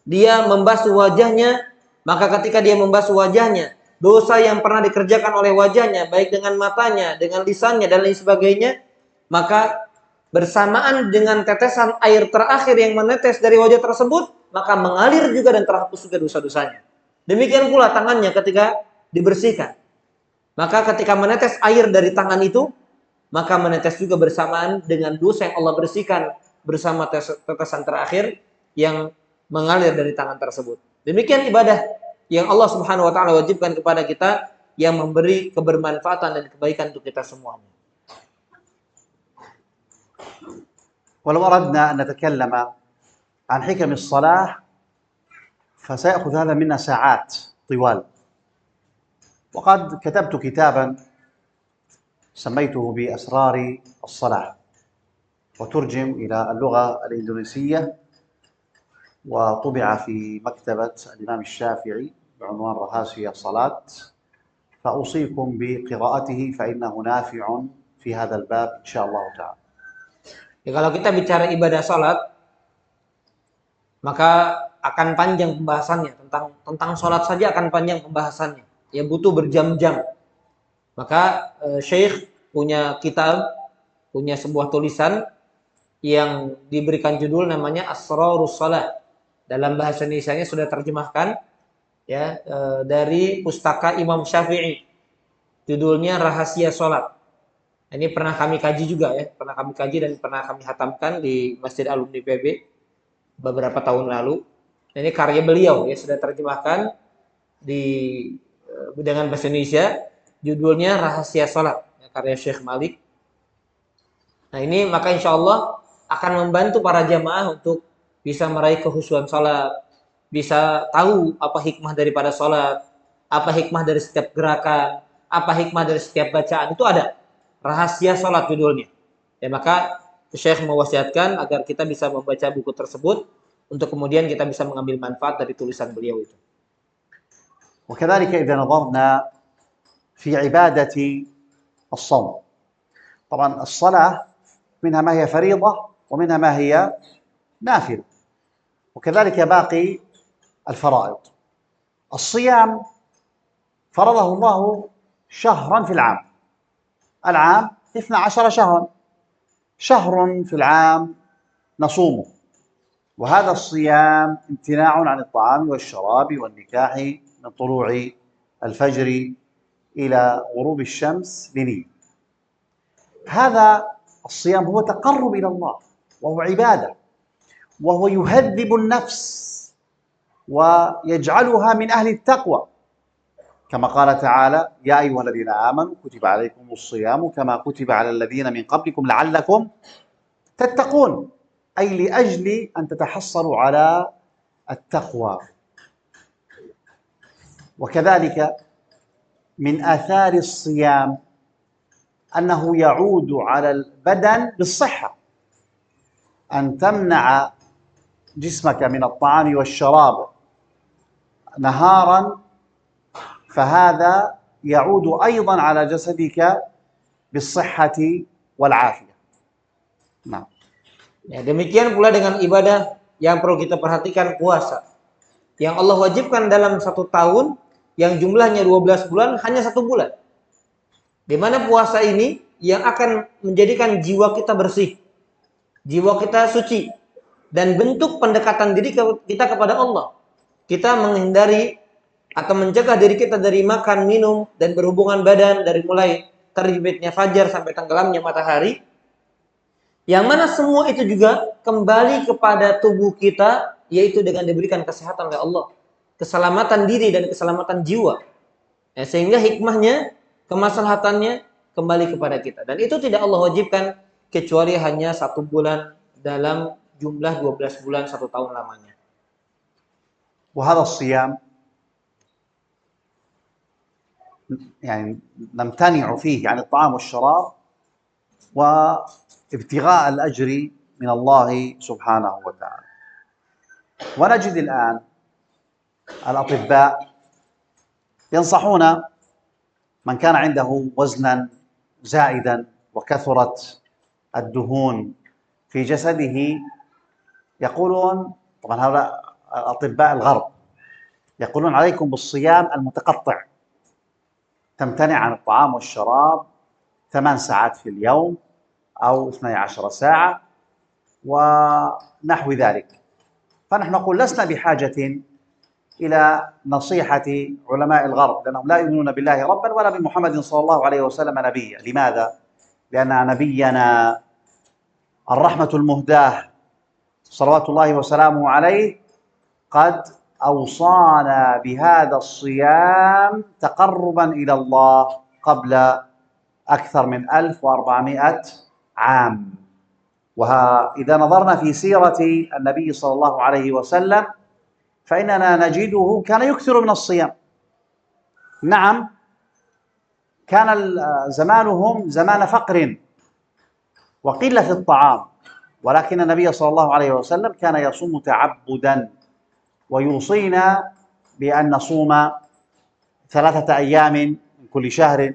Dia membasuh wajahnya, maka ketika dia membasuh wajahnya, dosa yang pernah dikerjakan oleh wajahnya, baik dengan matanya, dengan lisannya, dan lain sebagainya, maka bersamaan dengan tetesan air terakhir yang menetes dari wajah tersebut, maka mengalir juga dan terhapus juga dosa-dosanya. Demikian pula tangannya ketika dibersihkan. Maka ketika menetes air dari tangan itu, maka menetes juga bersamaan dengan dosa yang Allah bersihkan bersama tetesan terakhir yang mengalir dari tangan tersebut. Demikian ibadah yang Allah Subhanahu wa taala wajibkan kepada kita, yang memberi kebermanfaatan dan kebaikan untuk kita semuanya. ولو أردنا أن نتكلم عن حكم الصلاة فسيأخذ هذا منا ساعات طوال، وقد كتبت كتابا سميته بأسرار الصلاة، وترجم إلى اللغة الإندونيسية، وطبع في مكتبة الإمام الشافعي بعنوان رهاسي الصلاة، فأوصيكم بقراءته فإنه نافع في هذا الباب إن شاء الله تعالى. Ya, kalau kita bicara ibadah salat, maka akan panjang pembahasannya. Tentang salat saja akan panjang pembahasannya. Ya, butuh berjam-jam. Maka Syekh punya kitab, punya sebuah tulisan yang diberikan judul namanya Asrarus Shalah. Dalam bahasa Indonesianya sudah terjemahkan ya, dari pustaka Imam Syafi'i. Judulnya Rahasia Salat. Ini pernah kami kaji juga ya, pernah kami kaji dan pernah kami hatamkan di Masjid Alumni PB beberapa tahun lalu. Ini karya beliau ya, sudah terjemahkan di dengan bahasa Indonesia, judulnya Rahasia Salat, karya Syekh Malik. Nah ini maka insya Allah akan membantu para jamaah untuk bisa meraih kekhusyuan salat, bisa tahu apa hikmah daripada salat, apa hikmah dari setiap gerakan, apa hikmah dari setiap bacaan, itu ada. Rahasia salat judulnya. Ya maka Syekh mewasiatkan agar kita bisa membaca buku tersebut untuk kemudian kita bisa mengambil manfaat dari tulisan beliau itu. وكذلك إذا نظرنا في عبادة الصوم، طبعا الصلاة منها ما هي فريضة ومنها ما هي نافلة، وكذلك باقي الفرائض. الصيام فرضه الله شهرا في العام، العام 12 شهرا، شهر في العام نصومه، وهذا الصيام امتناع عن الطعام والشراب والنكاح من طلوع الفجر إلى غروب الشمس بنية. هذا الصيام هو تقرب إلى الله وهو عبادة، وهو يهذب النفس ويجعلها من أهل التقوى، كما قال تعالى: يا أيها الذين آمنوا كتب عليكم الصيام كما كتب على الذين من قبلكم لعلكم تتقون، أي لأجل أن تتحصلوا على التقوى. وكذلك من آثار الصيام أنه يعود على البدن بالصحة، أن تمنع جسمك من الطعام والشراب نهارا، فهذا يعود أيضا على جسدك بالصحة والعافية. نعم. Ya, demikian pula dengan ibadah yang perlu kita perhatikan, puasa. Yang Allah wajibkan dalam 1 tahun, yang jumlahnya 12 bulan, hanya 1 bulan. Di mana puasa ini yang akan menjadikan jiwa kita bersih, jiwa kita suci, dan bentuk pendekatan diri kita kepada Allah. Kita menghindari atau mencegah diri kita dari makan, minum, dan berhubungan badan dari mulai terbitnya fajar sampai tenggelamnya matahari. Yang mana semua itu juga kembali kepada tubuh kita, yaitu dengan diberikan kesehatan oleh Allah, keselamatan diri dan keselamatan jiwa. Ya, sehingga hikmahnya, kemaslahatannya kembali kepada kita. Dan itu tidak Allah wajibkan kecuali hanya 1 bulan dalam jumlah 12 bulan 1 tahun lamanya. وهذا الصيام يعني نمتنع فيه عن الطعام والشراب وابتغاء الأجر من الله سبحانه وتعالى. ونجد الآن الأطباء ينصحون من كان عنده وزنا زائدا وكثرت الدهون في جسده، يقولون، طبعا هؤلاء أطباء الغرب، يقولون عليكم بالصيام المتقطع، تمتنع عن الطعام والشراب 8 ساعات في اليوم أو 12 ساعة ونحو ذلك. فنحن نقول لسنا بحاجة إلى نصيحة علماء الغرب، لأنهم لا يؤمنون بالله ربا ولا بمحمد صلى الله عليه وسلم نبيا. لماذا؟ لأن نبينا الرحمة المهداة صلوات الله وسلامه عليه قد أوصانا بهذا الصيام تقربا إلى الله قبل أكثر من 1400 عام. وإذا نظرنا في سيرة النبي صلى الله عليه وسلم فإننا نجده كان يكثر من الصيام. نعم، كان زمانهم زمان فقر وقلة الطعام، ولكن النبي صلى الله عليه وسلم كان يصوم تعبدا، ويوصينا بأن نصوم 3 أيام من كل شهر.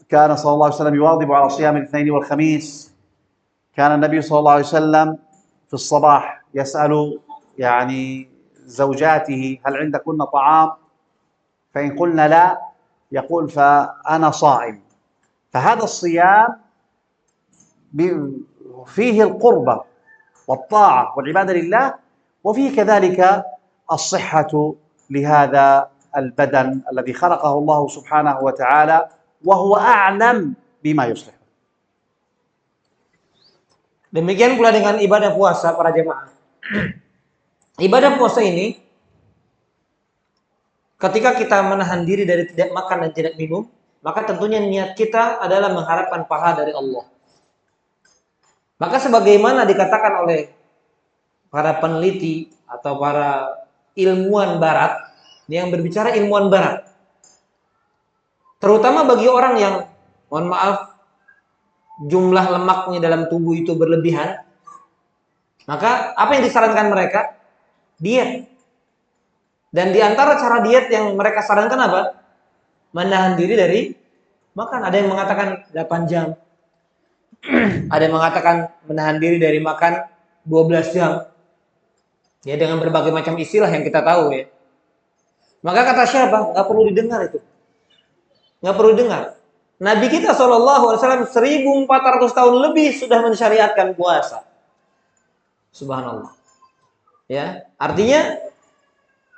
كان صلى الله عليه وسلم يواظب على صيام الاثنين والخميس. كان النبي صلى الله عليه وسلم في الصباح يسأل زوجاته: هل عندكن طعام؟ فإن قلنا لا، يقول: فأنا صائم. فهذا الصيام فيه القربة والطاعة والعبادة لله، وفيه كذلك الصحة لهذا البدن الذي خلقه الله سبحانه وتعالى، وهو أعلم بما يصلح. Demikian pula dengan ibadah puasa para jemaah. Ibadah puasa ini, ketika kita menahan diri dari tidak makan dan tidak minum, maka tentunya niat kita adalah mengharapkan pahala dari Allah. Maka sebagaimana dikatakan oleh para peneliti atau para ilmuwan barat, yang berbicara ilmuwan barat, terutama bagi orang yang, mohon maaf, jumlah lemaknya dalam tubuh itu berlebihan, maka apa yang disarankan mereka? Diet. Dan di antara cara diet yang mereka sarankan apa? Menahan diri dari makan. Ada yang mengatakan 8 jam. Ada yang mengatakan menahan diri dari makan 12 jam. Ya, dengan berbagai macam istilah yang kita tahu ya. Maka kata siapa? Nggak perlu didengar itu. Nggak perlu dengar. Nabi kita SAW 1400 tahun lebih sudah mensyariatkan puasa. Subhanallah. Ya, artinya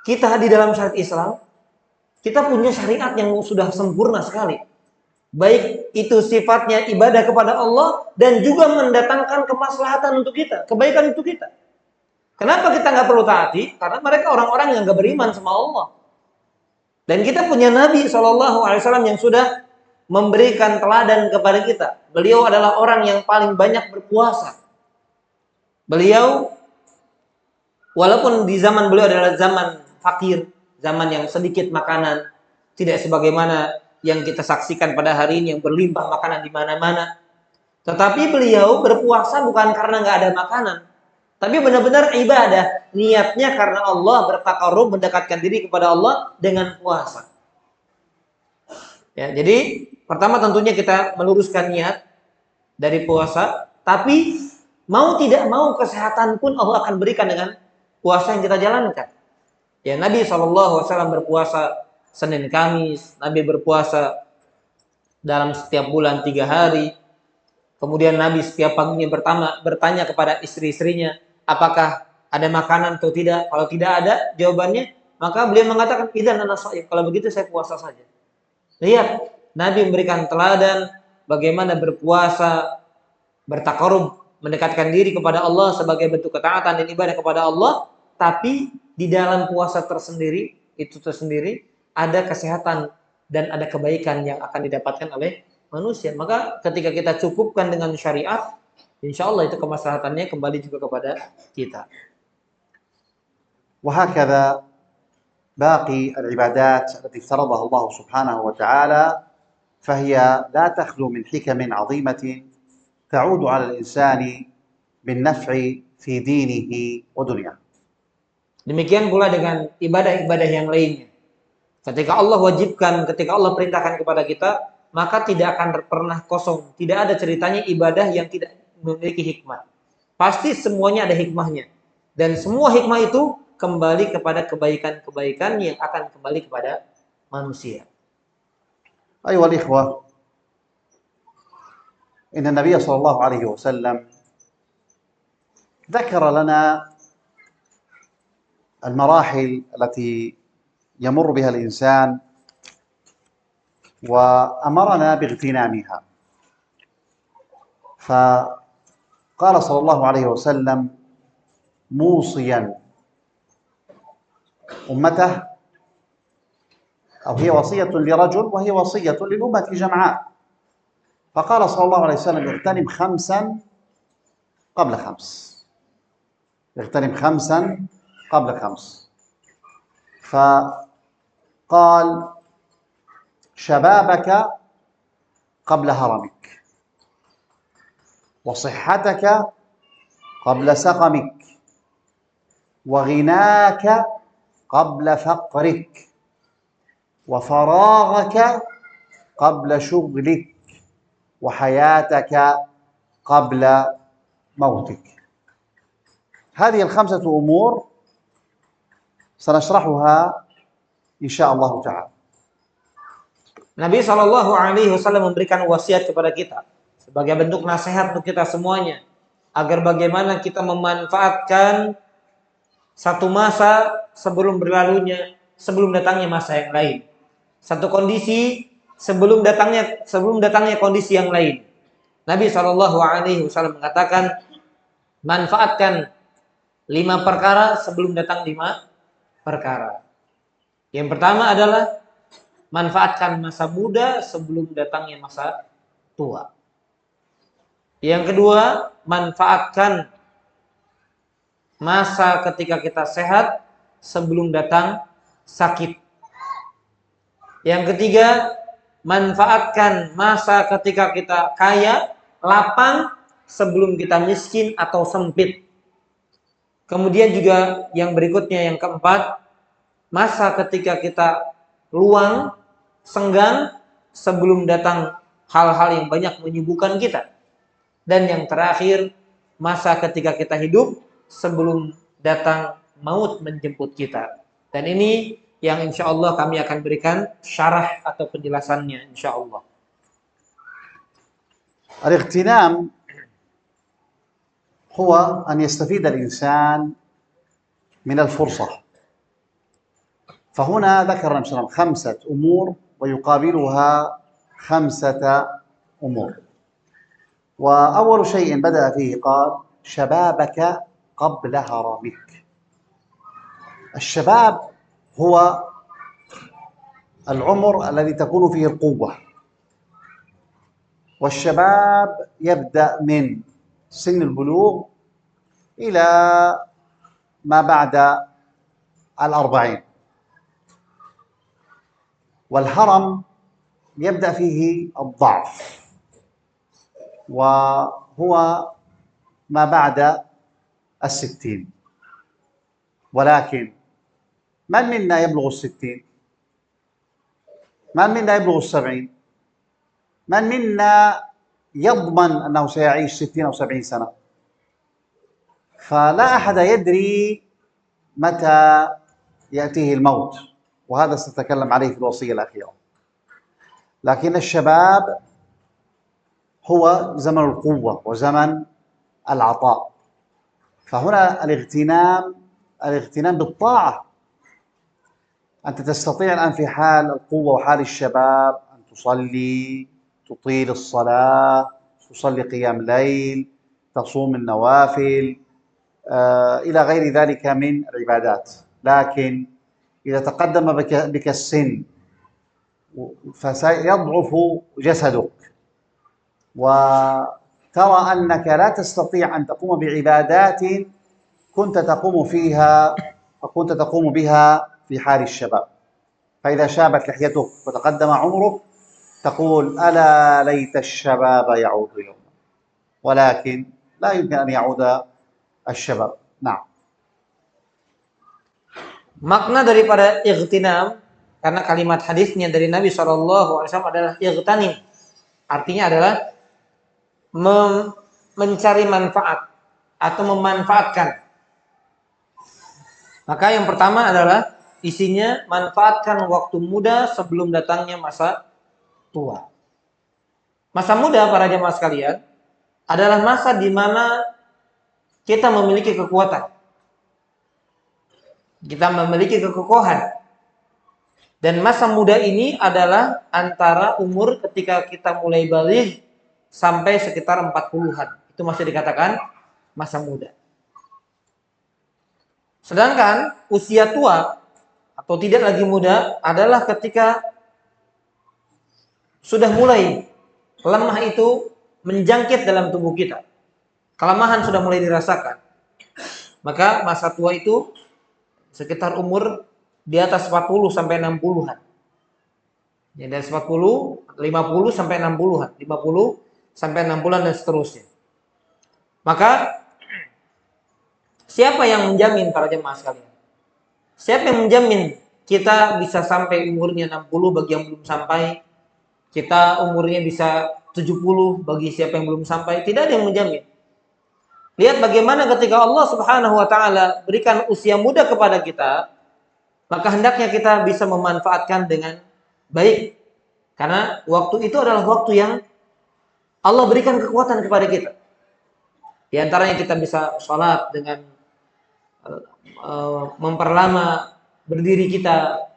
kita di dalam syariat Islam, kita punya syariat yang sudah sempurna sekali. Baik itu sifatnya ibadah kepada Allah dan juga mendatangkan kemaslahatan untuk kita, kebaikan untuk kita. Kenapa kita nggak perlu taati? Karena mereka orang-orang yang nggak beriman sama Allah. Dan kita punya Nabi SAW yang sudah memberikan teladan kepada kita. Beliau adalah orang yang paling banyak berpuasa. Beliau, walaupun di zaman beliau adalah zaman fakir, zaman yang sedikit makanan, tidak sebagaimana yang kita saksikan pada hari ini yang berlimpah makanan di mana-mana. Tetapi beliau berpuasa bukan karena nggak ada makanan, tapi benar-benar ibadah. Niatnya karena Allah, bertakarrub, mendekatkan diri kepada Allah dengan puasa. Ya, jadi pertama tentunya kita meluruskan niat dari puasa, tapi mau tidak mau kesehatan pun Allah akan berikan dengan puasa yang kita jalankan. Ya, Nabi SAW berpuasa Senin Kamis, Nabi berpuasa dalam setiap bulan 3 hari. Kemudian Nabi setiap paginya bertanya kepada istri-istrinya, apakah ada makanan atau tidak? Kalau tidak ada jawabannya, maka beliau mengatakan, idzan ana shaim. Kalau begitu saya puasa saja. Lihat, Nabi memberikan teladan bagaimana berpuasa, bertakarrub, mendekatkan diri kepada Allah sebagai bentuk ketaatan dan ibadah kepada Allah, tapi di dalam puasa tersendiri ada kesehatan dan ada kebaikan yang akan didapatkan oleh manusia. Maka ketika kita cukupkan dengan syariat, insya Allah itu kemaslahatannya kembali juga kepada kita. وهكذا باقي العبادات التي افترضها الله سبحانه وتعالى فهي لا تخلو من حكم عظيمة تعود على الإنسان بالنفع في دينه ودنياه. Demikian pula dengan ibadah-ibadah yang lainnya. Ketika Allah wajibkan, ketika Allah perintahkan kepada kita, maka tidak akan pernah kosong. Tidak ada ceritanya ibadah yang tidak memiliki hikmah. Pasti semuanya ada hikmahnya. Dan semua hikmah itu kembali kepada kebaikan-kebaikan yang akan kembali kepada manusia. أيها الإخوة، إن النبي صلى الله عليه وسلم ذكر لنا المراحل التي يمر بها الإنسان وأمرنا باغتنامها. فقال صلى الله عليه وسلم موصيا أمته، أو هي وصية لرجل وهي وصية للأمة جمعاء، فقال صلى الله عليه وسلم اغتنم خمسا قبل خمس، اغتنم خمسا قبل خمس. فقال شبابك قبل هرمك، وصحتك قبل سقمك، وغناك قبل فقرك، وفراغك قبل شغلك، وحياتك قبل موتك. هذه الخمسة أمور سنشرحها إن شاء الله تعالى. Nabi SAW memberikan wasiat kepada kita sebagai bentuk nasihat untuk kita semuanya, agar bagaimana kita memanfaatkan satu masa sebelum berlalunya, sebelum datangnya masa yang lain. Satu kondisi sebelum datangnya kondisi yang lain. Nabi SAW mengatakan, manfaatkan 5 perkara sebelum datang 5 perkara. Yang pertama adalah manfaatkan masa muda sebelum datangnya masa tua. Yang kedua, manfaatkan masa ketika kita sehat sebelum datang sakit. Yang ketiga, manfaatkan masa ketika kita kaya, lapang sebelum kita miskin atau sempit. Kemudian juga yang berikutnya, yang keempat, masa ketika kita luang, senggang sebelum datang hal-hal yang banyak menyibukkan kita. Dan yang terakhir, masa ketika kita hidup sebelum datang maut menjemput kita. Dan ini yang insya Allah kami akan berikan syarah atau penjelasannya insya Allah. الاغتنام هو أن يستفيد الإنسان من الفرصة. فهنا ذكر النبي صلى الله عليه وسلم 5 أمور ويقابلها 5 أمور. وأول شيء بدأ فيه قال: شبابك قبل هرمك. الشباب هو العمر الذي تكون فيه القوة، والشباب يبدأ من سن البلوغ إلى ما بعد 40. والهرم يبدأ فيه الضعف، وهو ما بعد 60. ولكن من منا يبلغ 60؟ من منا يبلغ 70؟ من منا يضمن أنه سيعيش 60 أو 70 سنة؟ فلا أحد يدري متى يأتيه الموت، وهذا سنتكلم عليه في الوصية الأخيرة. لكن الشباب هو زمن القوة وزمن العطاء. فهنا الاغتنام بالطاعة. أنت تستطيع الآن في حال القوة وحال الشباب أن تصلي، تطيل الصلاة، تصلي قيام ليل، تصوم النوافل، إلى غير ذلك من العبادات. لكن إذا تقدم بك السن فسيضعف جسدك، وترى أنك لا تستطيع أن تقوم بعبادات كنت تقوم بها في حال الشباب. فإذا شابت لحيتك وتقدم عمرك تقول: ألا ليت الشباب يعود يوما. ولكن لا يمكن أن يعود الشباب. نعم. Makna daripada ightinam, karena kalimat hadisnya dari Nabi SAW adalah ightanim, artinya adalah mencari manfaat atau memanfaatkan. Maka yang pertama adalah isinya manfaatkan waktu muda sebelum datangnya masa tua. Masa muda, para jemaah sekalian, adalah masa di mana kita memiliki kekuatan, kita memiliki kekokohan. Dan masa muda ini adalah antara umur ketika kita mulai baligh sampai sekitar 40-an. Itu masih dikatakan masa muda. Sedangkan usia tua atau tidak lagi muda adalah ketika sudah mulai lemah itu menjangkit dalam tubuh kita. Kelemahan sudah mulai dirasakan. Maka masa tua itu sekitar umur di atas 40 sampai 60-an. Ya, dari 40, 50 sampai 60-an, 50 sampai 60-an dan seterusnya. Maka siapa yang menjamin, para jemaah sekalian? Siapa yang menjamin kita bisa sampai umurnya 60 bagi yang belum sampai? Kita umurnya bisa 70 bagi siapa yang belum sampai? Tidak ada yang menjamin. Lihat bagaimana ketika Allah Subhanahu wa taala berikan usia muda kepada kita, maka hendaknya kita bisa memanfaatkan dengan baik. Karena waktu itu adalah waktu yang Allah berikan kekuatan kepada kita. Di antaranya kita bisa sholat dengan memperlama berdiri kita,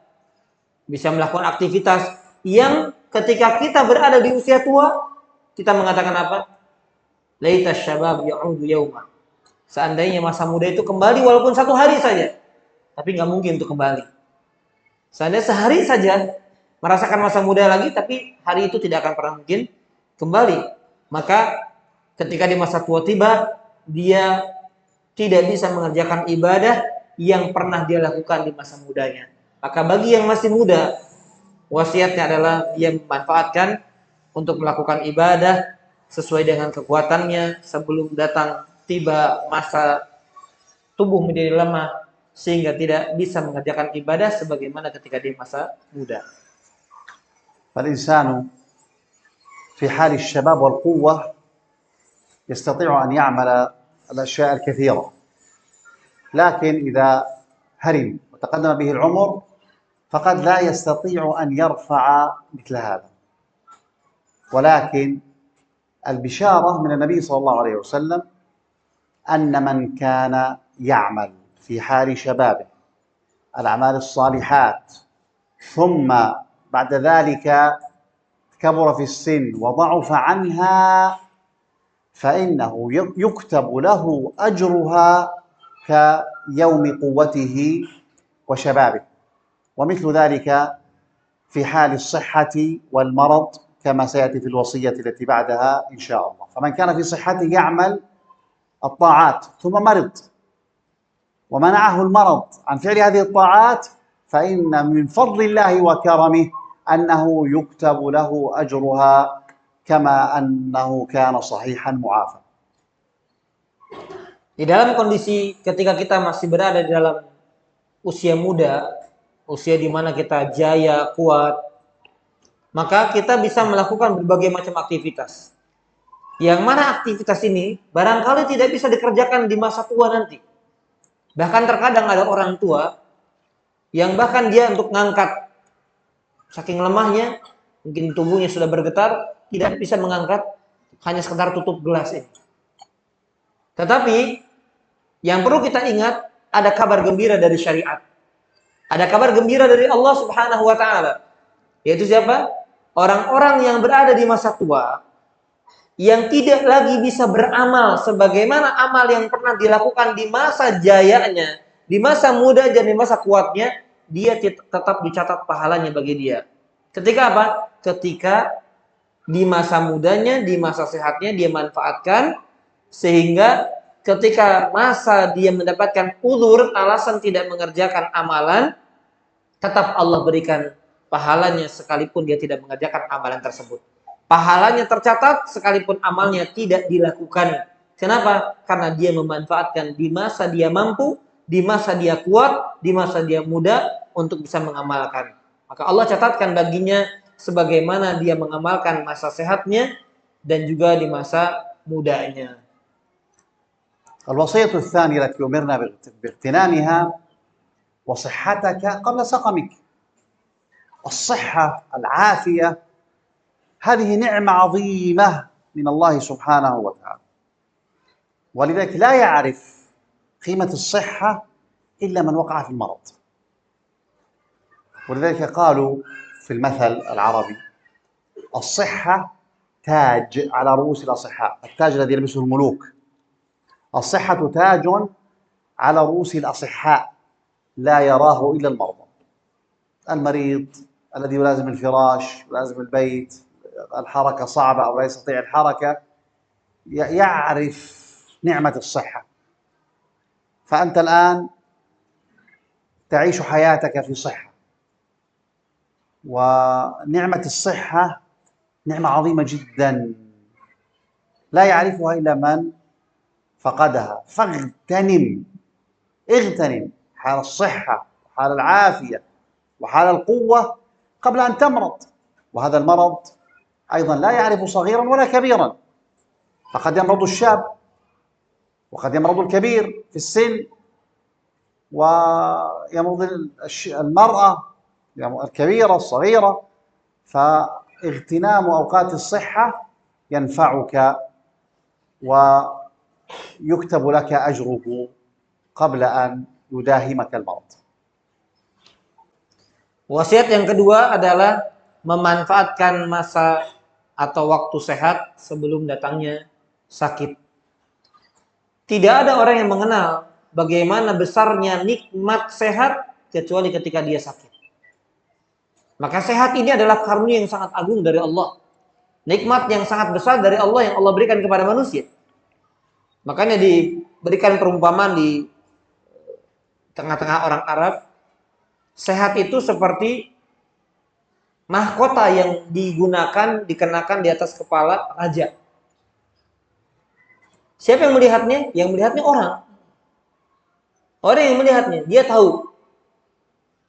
bisa melakukan aktivitas yang ketika kita berada di usia tua, kita mengatakan apa? Laita syabab ya'udu yauma. Seandainya masa muda itu kembali walaupun 1 hari saja. Tapi nggak mungkin untuk kembali. Seandainya sehari saja merasakan masa muda lagi, tapi hari itu tidak akan pernah mungkin kembali. Maka ketika di masa tua tiba, dia tidak bisa mengerjakan ibadah yang pernah dia lakukan di masa mudanya. Maka bagi yang masih muda, wasiatnya adalah dia memanfaatkan untuk melakukan ibadah sesuai dengan kekuatannya sebelum datang tiba masa tubuh menjadi lemah sehingga tidak bisa mengerjakan ibadah sebagaimana ketika di masa muda. فالإنسان في حال الشباب والقوة يستطيع أن يعمل الأشياء الكثيرة، لكن إذا هرم وتقدم به العمر فقد لا يستطيع أن يرفع مثل هذا. ولكن البشارة من النبي صلى الله عليه وسلم أن من كان يعمل في حال شبابه الأعمال الصالحات ثم بعد ذلك كبر في السن وضعف عنها فإنه يكتب له أجرها كيوم قوته وشبابه، ومثل ذلك في حال الصحة والمرض كما سيأتي في الوصية التي بعدها إن شاء الله. فمن كان في صحته يعمل الطاعات ثم مرض ومنعه المرض عن فعل هذه الطاعات فإن من فضل الله وكرمه أنه يكتب له أجرها كما أنه كان صحيحا معافى. Di dalam kondisi ketika kita masih berada di dalam usia muda, usia di mana kita jaya, kuat, maka kita bisa melakukan berbagai macam aktivitas. Yang mana aktivitas ini barangkali tidak bisa dikerjakan di masa tua nanti. Bahkan terkadang ada orang tua yang bahkan dia untuk ngangkat, saking lemahnya, mungkin tubuhnya sudah bergetar, tidak bisa mengangkat, hanya sekedar tutup gelas ini. Tetapi yang perlu kita ingat, ada kabar gembira dari syariat. Ada kabar gembira dari Allah Subhanahu wa taala. Yaitu siapa? Orang-orang yang berada di masa tua yang tidak lagi bisa beramal sebagaimana amal yang pernah dilakukan di masa jayanya, di masa muda dan di masa kuatnya, dia tetap dicatat pahalanya bagi dia. Ketika apa? Ketika di masa mudanya, di masa sehatnya dia manfaatkan sehingga ketika masa dia mendapatkan uzur, alasan tidak mengerjakan amalan, tetap Allah berikan pahalanya sekalipun dia tidak mengerjakan amalan tersebut. Pahalanya tercatat sekalipun amalnya tidak dilakukan. Kenapa? Karena dia memanfaatkan di masa dia mampu, di masa dia kuat, di masa dia muda untuk bisa mengamalkan. Maka Allah catatkan baginya sebagaimana dia mengamalkan masa sehatnya dan juga di masa mudanya. الوصية الثانية التي أمرنا باغتنامها وصحتك قبل سقمك. الصحة العافية هذه نعمة عظيمة من الله سبحانه وتعالى، ولذلك لا يعرف قيمة الصحة إلا من وقع في المرض. ولذلك قالوا في المثل العربي: الصحة تاج على رؤوس الأصحاء، التاج الذي يلبسه الملوك. الصحة تاج على رؤوس الأصحاء لا يراه إلا المرضى. المريض الذي يلازم الفراش، يلازم البيت، الحركة صعبة أو لا يستطيع الحركة، يعرف نعمة الصحة. فأنت الآن تعيش حياتك في صحة، ونعمة الصحة نعمة عظيمة جدا لا يعرفها إلا من فقدها. اغتنم حال الصحة وحال العافية وحال القوة قبل أن تمرض. وهذا المرض أيضا لا يعرف صغيرا ولا كبيرا، فقد يمرض الشاب وقد يمرض الكبير في السن، ويمرض المرأة الكبيرة الصغيرة. فاغتنام أوقات الصحة ينفعك ويكتب لك أجره قبل أن يداهمك المرض. Wasiat yang kedua adalah memanfaatkan masa atau waktu sehat sebelum datangnya sakit. Tidak ada orang yang mengenal bagaimana besarnya nikmat sehat kecuali ketika dia sakit. Maka sehat ini adalah karunia yang sangat agung dari Allah. Nikmat yang sangat besar dari Allah yang Allah berikan kepada manusia. Makanya diberikan perumpamaan di tengah-tengah orang Arab, sehat itu seperti mahkota yang dikenakan di atas kepala raja. Siapa yang melihatnya? Yang melihatnya orang. Orang yang melihatnya, dia tahu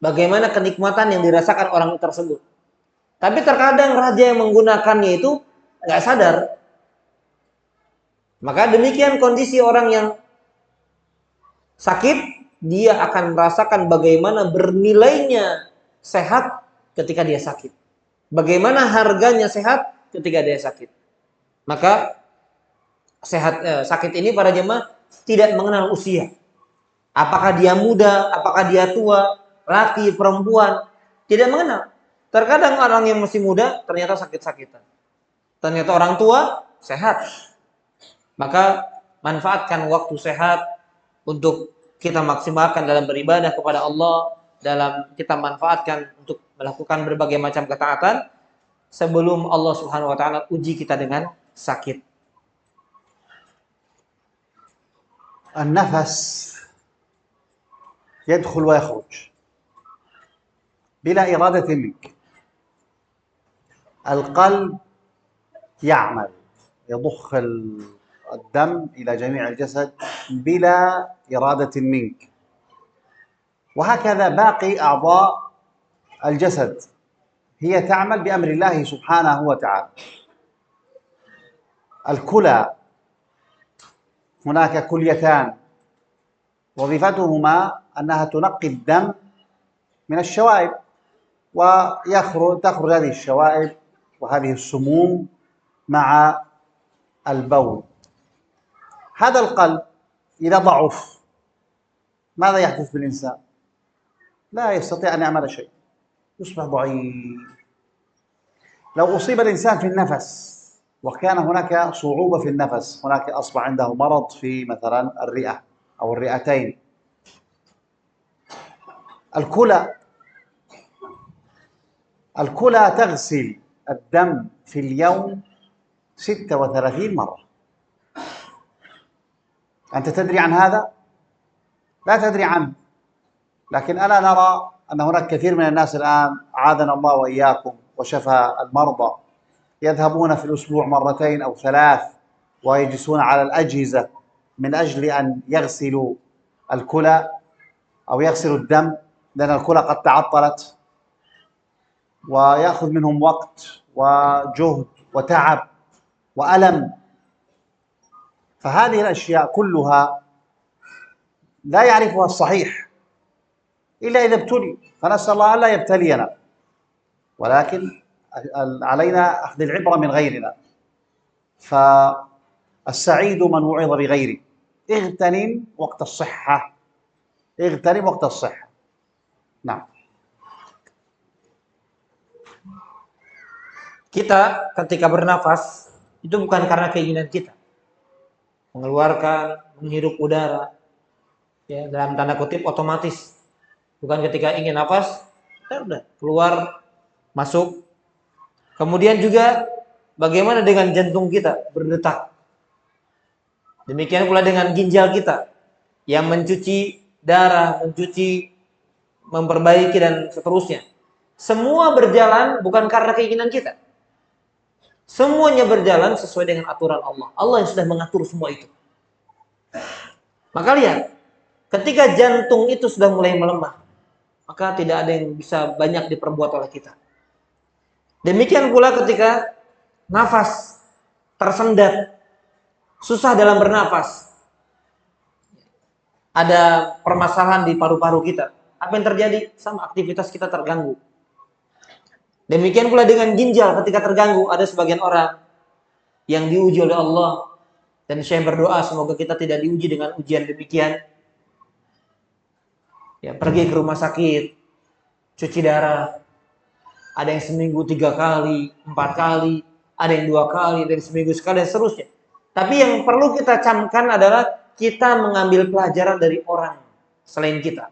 bagaimana kenikmatan yang dirasakan orang tersebut. Tapi terkadang raja yang menggunakannya itu nggak sadar. Maka demikian kondisi orang yang sakit, dia akan merasakan bagaimana bernilainya sehat ketika dia sakit. Bagaimana harganya sehat ketika dia sakit. Maka sakit ini para jemaah tidak mengenal usia. Apakah dia muda, apakah dia tua, laki, perempuan, tidak mengenal. Terkadang orang yang masih muda ternyata sakit-sakitan. Ternyata orang tua sehat. Maka manfaatkan waktu sehat untuk kita maksimalkan dalam beribadah kepada Allah, dalam kita manfaatkan untuk melakukan berbagai macam ketaatan sebelum Allah Subhanahu wa taala uji kita dengan sakit. النفس يدخل ويخرج بلا إرادة منك. القلب يعمل يضخ الدم إلى جميع الجسد بلا إرادة منك، وهكذا باقي أعضاء الجسد هي تعمل بأمر الله سبحانه وتعالى. الكلى، هناك كليتان وظيفتهما أنها تنقي الدم من الشوائب، وتخرج هذه الشوائب وهذه السموم مع البول. هذا القلب إذا ضعف ماذا يحدث بالإنسان؟ لا يستطيع أن يعمل شيء، يصبح ضعيف. لو أصيب الإنسان في النفس وكان هناك صعوبة في النفس، هناك أصبح عنده مرض في مثلا الرئة أو الرئتين، الكلى تغسل الدم في اليوم 36 مرة. أنت تدري عن هذا؟ لا تدري عنه، لكن ألا نرى أن هناك كثير من الناس الآن أعاذنا الله وإياكم وشفى المرضى يذهبون في الأسبوع مرتين أو ثلاث ويجلسون على الأجهزة من أجل أن يغسلوا الكلى أو يغسلوا الدم، لأن الكلى قد تعطلت ويأخذ منهم وقت وجهد وتعب وألم. فهذه الأشياء كلها لا يعرفها الصحيح إلا إذا ابتلي، فنسأل الله ألا يبتلينا، ولكن علينا أخذ العبرة من غيرنا. فالسعيد من وعظ بغيره. اغتنم وقت الصحة، اغتنم وقت الصحة. نعم. Kita ketika bernafas itu bukan karena keinginan kita mengeluarkan, menghirup udara, ya dalam tanda kutip otomatis. Bukan ketika ingin nafas, udah keluar, masuk. Kemudian juga bagaimana dengan jantung kita berdetak. Demikian pula dengan ginjal kita yang mencuci darah, memperbaiki dan seterusnya. Semua berjalan bukan karena keinginan kita. Semuanya berjalan sesuai dengan aturan Allah. Allah yang sudah mengatur semua itu. Maka lihat, ketika jantung itu sudah mulai melemah, maka tidak ada yang bisa banyak diperbuat oleh kita. Demikian pula ketika nafas tersendat, susah dalam bernafas, ada permasalahan di paru-paru kita. Apa yang terjadi? Sama aktivitas kita terganggu. Demikian pula dengan ginjal ketika terganggu. Ada sebagian orang yang diuji oleh Allah, dan saya berdoa semoga kita tidak diuji dengan ujian demikian. Ya, pergi ke rumah sakit, cuci darah, Ada yang seminggu 3 kali, 4 kali, ada yang 2 kali, dan seminggu sekali, dan seterusnya. Tapi yang perlu kita camkan adalah kita mengambil pelajaran dari orang selain kita.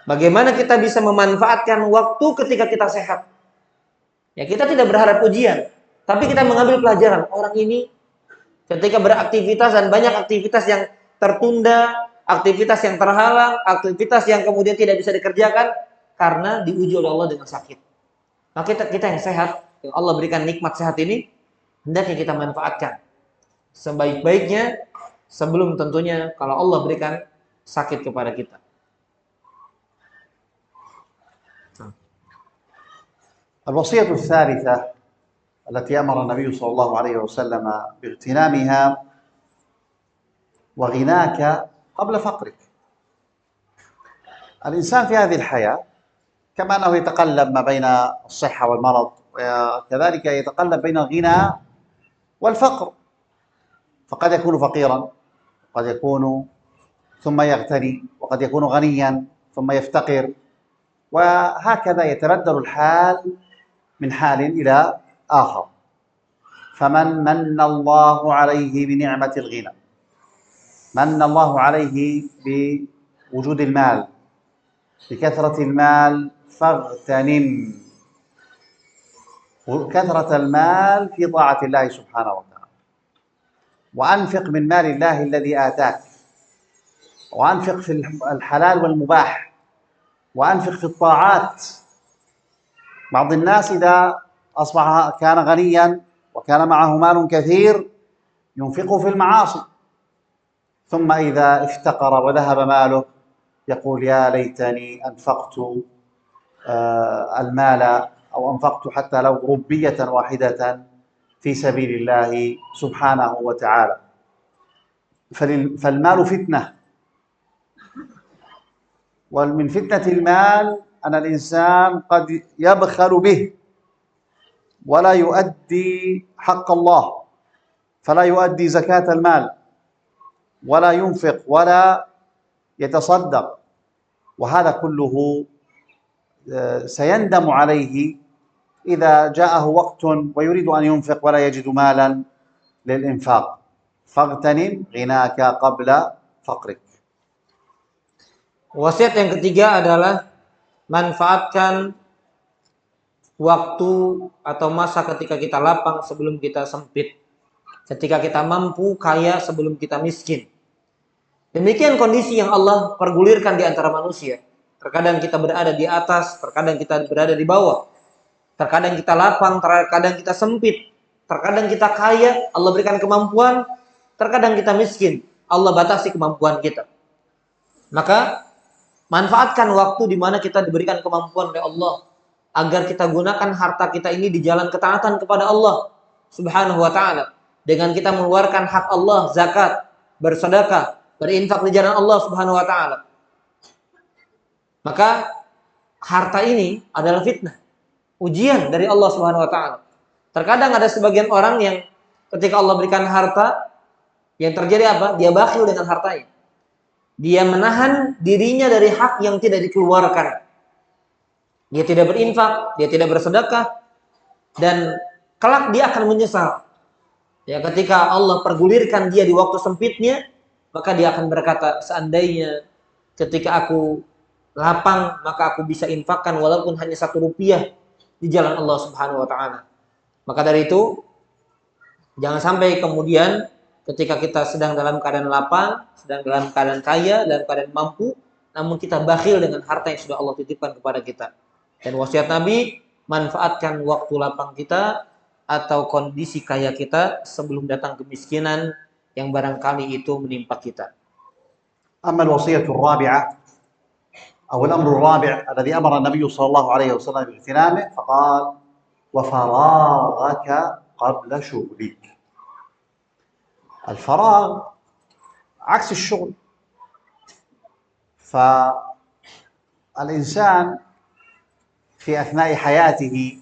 Bagaimana kita bisa memanfaatkan waktu ketika kita sehat. Ya, kita tidak berharap ujian, tapi kita mengambil pelajaran. Orang ini ketika beraktivitas dan banyak aktivitas yang tertunda, aktivitas yang terhalang, aktivitas yang kemudian tidak bisa dikerjakan karena diuji oleh Allah dengan sakit. Maka kita yang sehat, yang Allah berikan nikmat sehat ini, hendaknya kita manfaatkan sebaik-baiknya sebelum tentunya kalau Allah berikan sakit kepada kita. الوصية الثالثة التي أمر النبي صلى الله عليه وسلم باغتنامها وغناك قبل فقرك. الإنسان في هذه الحياة كما أنه يتقلب ما بين الصحة والمرض وكذلك يتقلب بين الغنى والفقر، فقد يكون فقيرا، قد يكون ثم يغتني، وقد يكون غنيا ثم يفتقر، وهكذا يتبدل الحال من حال إلى آخر. فمن من الله عليه بنعمة الغنى، من الله عليه بوجود المال، بكثرة المال، فاغتنم كثرة المال في طاعة الله سبحانه وتعالى، وأنفق من مال الله الذي آتاك، وأنفق في الحلال والمباح، وأنفق في الطاعات. بعض الناس إذا أصبح كان غنيا وكان معه مال كثير ينفقه في المعاصي، ثم إذا افتقر وذهب ماله يقول يا ليتني أنفقت المال أو أنفقت حتى لو ربية واحدة في سبيل الله سبحانه وتعالى. فالمال فتنة، ومن فتنة المال أن الإنسان قد يبخل به ولا يؤدي حق الله، فلا يؤدي زكاة المال ولا ينفق ولا يتصدق، وهذا كله سيندم عليه إذا جاءه وقت ويريد أن ينفق ولا يجد مالا للإنفاق. فاغتنم غناك قبل فقرك. Wasiat yang ketiga adalah manfaatkan waktu atau masa ketika kita lapang sebelum kita sempit. Ketika kita mampu, kaya sebelum kita miskin. Demikian kondisi yang Allah pergulirkan di antara manusia. Terkadang kita berada di atas, terkadang kita berada di bawah. Terkadang kita lapang, terkadang kita sempit. Terkadang kita kaya, Allah berikan kemampuan. Terkadang kita miskin, Allah batasi kemampuan kita. Maka manfaatkan waktu di mana kita diberikan kemampuan oleh Allah agar kita gunakan harta kita ini di jalan ketaatan kepada Allah Subhanahu wa taala. Dengan kita mengeluarkan hak Allah, zakat, bersedekah, berinfak di jalan Allah Subhanahu wa taala. Maka harta ini adalah fitnah, ujian dari Allah Subhanahu wa taala. Terkadang ada sebagian orang yang ketika Allah berikan harta, yang terjadi apa? Dia bakhil dengan hartanya. Dia menahan dirinya dari hak yang tidak dikeluarkan. Dia tidak berinfak, dia tidak bersedekah, dan kelak dia akan menyesal. Ya, ketika Allah pergulirkan dia di waktu sempitnya, maka dia akan berkata, seandainya ketika aku lapang, maka aku bisa infakkan walaupun hanya 1 rupiah di jalan Allah Subhanahu wa taala. Maka dari itu, jangan sampai kemudian ketika kita sedang dalam keadaan lapang, sedang dalam keadaan kaya, dalam keadaan mampu, namun kita bakhil dengan harta yang sudah Allah titipkan kepada kita. Dan wasiat Nabi, manfaatkan waktu lapang kita atau kondisi kaya kita sebelum datang kemiskinan yang barangkali itu menimpa kita. أما الوصية الرابعة أو الأمر الرابع الذي أمر النبي صلى الله عليه وسلم باغتنامه فقال وفراغك قبل شغلك. الفراغ عكس الشغل، فالإنسان في أثناء حياته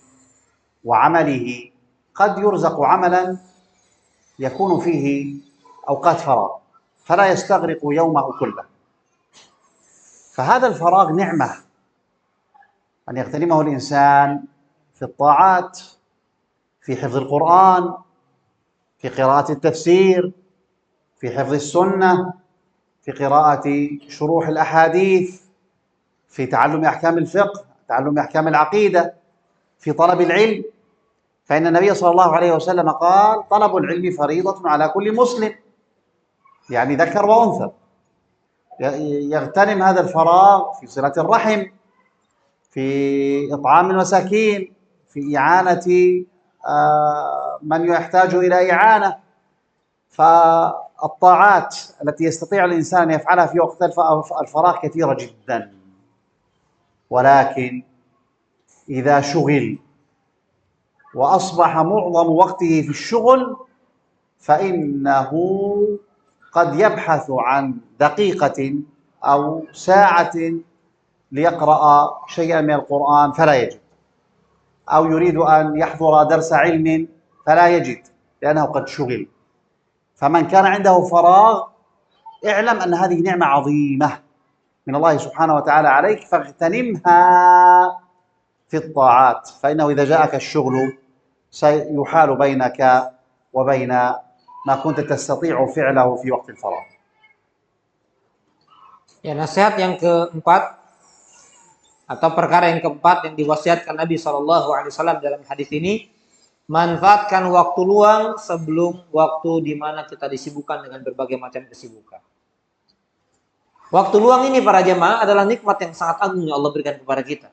وعمله قد يرزق عملا يكون فيه أوقات فراغ فلا يستغرق يومه كله، فهذا الفراغ نعمة أن يغتنمه الإنسان في الطاعات، في حفظ القرآن، في قراءة التفسير، في حفظ السنة، في قراءة شروح الأحاديث، في تعلم أحكام الفقه، تعلم أحكام العقيدة، في طلب العلم. فإن النبي صلى الله عليه وسلم قال: طلب العلم فريضة على كل مسلم، يعني ذكر وأنثى. يغتنم هذا الفراغ في صلة الرحم، في إطعام المساكين، في إعانة من يحتاج إلى إعانة. فالطاعات التي يستطيع الإنسان أن يفعلها في وقت الفراغ كثيرة جدا، ولكن إذا شغل وأصبح معظم وقته في الشغل فإنه قد يبحث عن دقيقة أو ساعة ليقرأ شيئا من القرآن فلا يجد، أو يريد أن يحضر درس علم فلا يجد لأنه قد شغل. فمن كان عنده فراغ اعلم أن هذه نعمة عظيمة من الله سبحانه وتعالى عليك، فاغتنمها في الطاعات، فإنه إذا جاءك الشغل سيحال بينك وبين ما كنت تستطيع فعله في وقت الفراغ. Ya, nasihat yang keempat atau perkara yang keempat yang diwasiatkan Nabi SAW dalam hadis ini, manfaatkan waktu luang sebelum waktu di mana kita disibukkan dengan berbagai macam kesibukan. Waktu luang ini para jemaah adalah nikmat yang sangat agung yang Allah berikan kepada kita.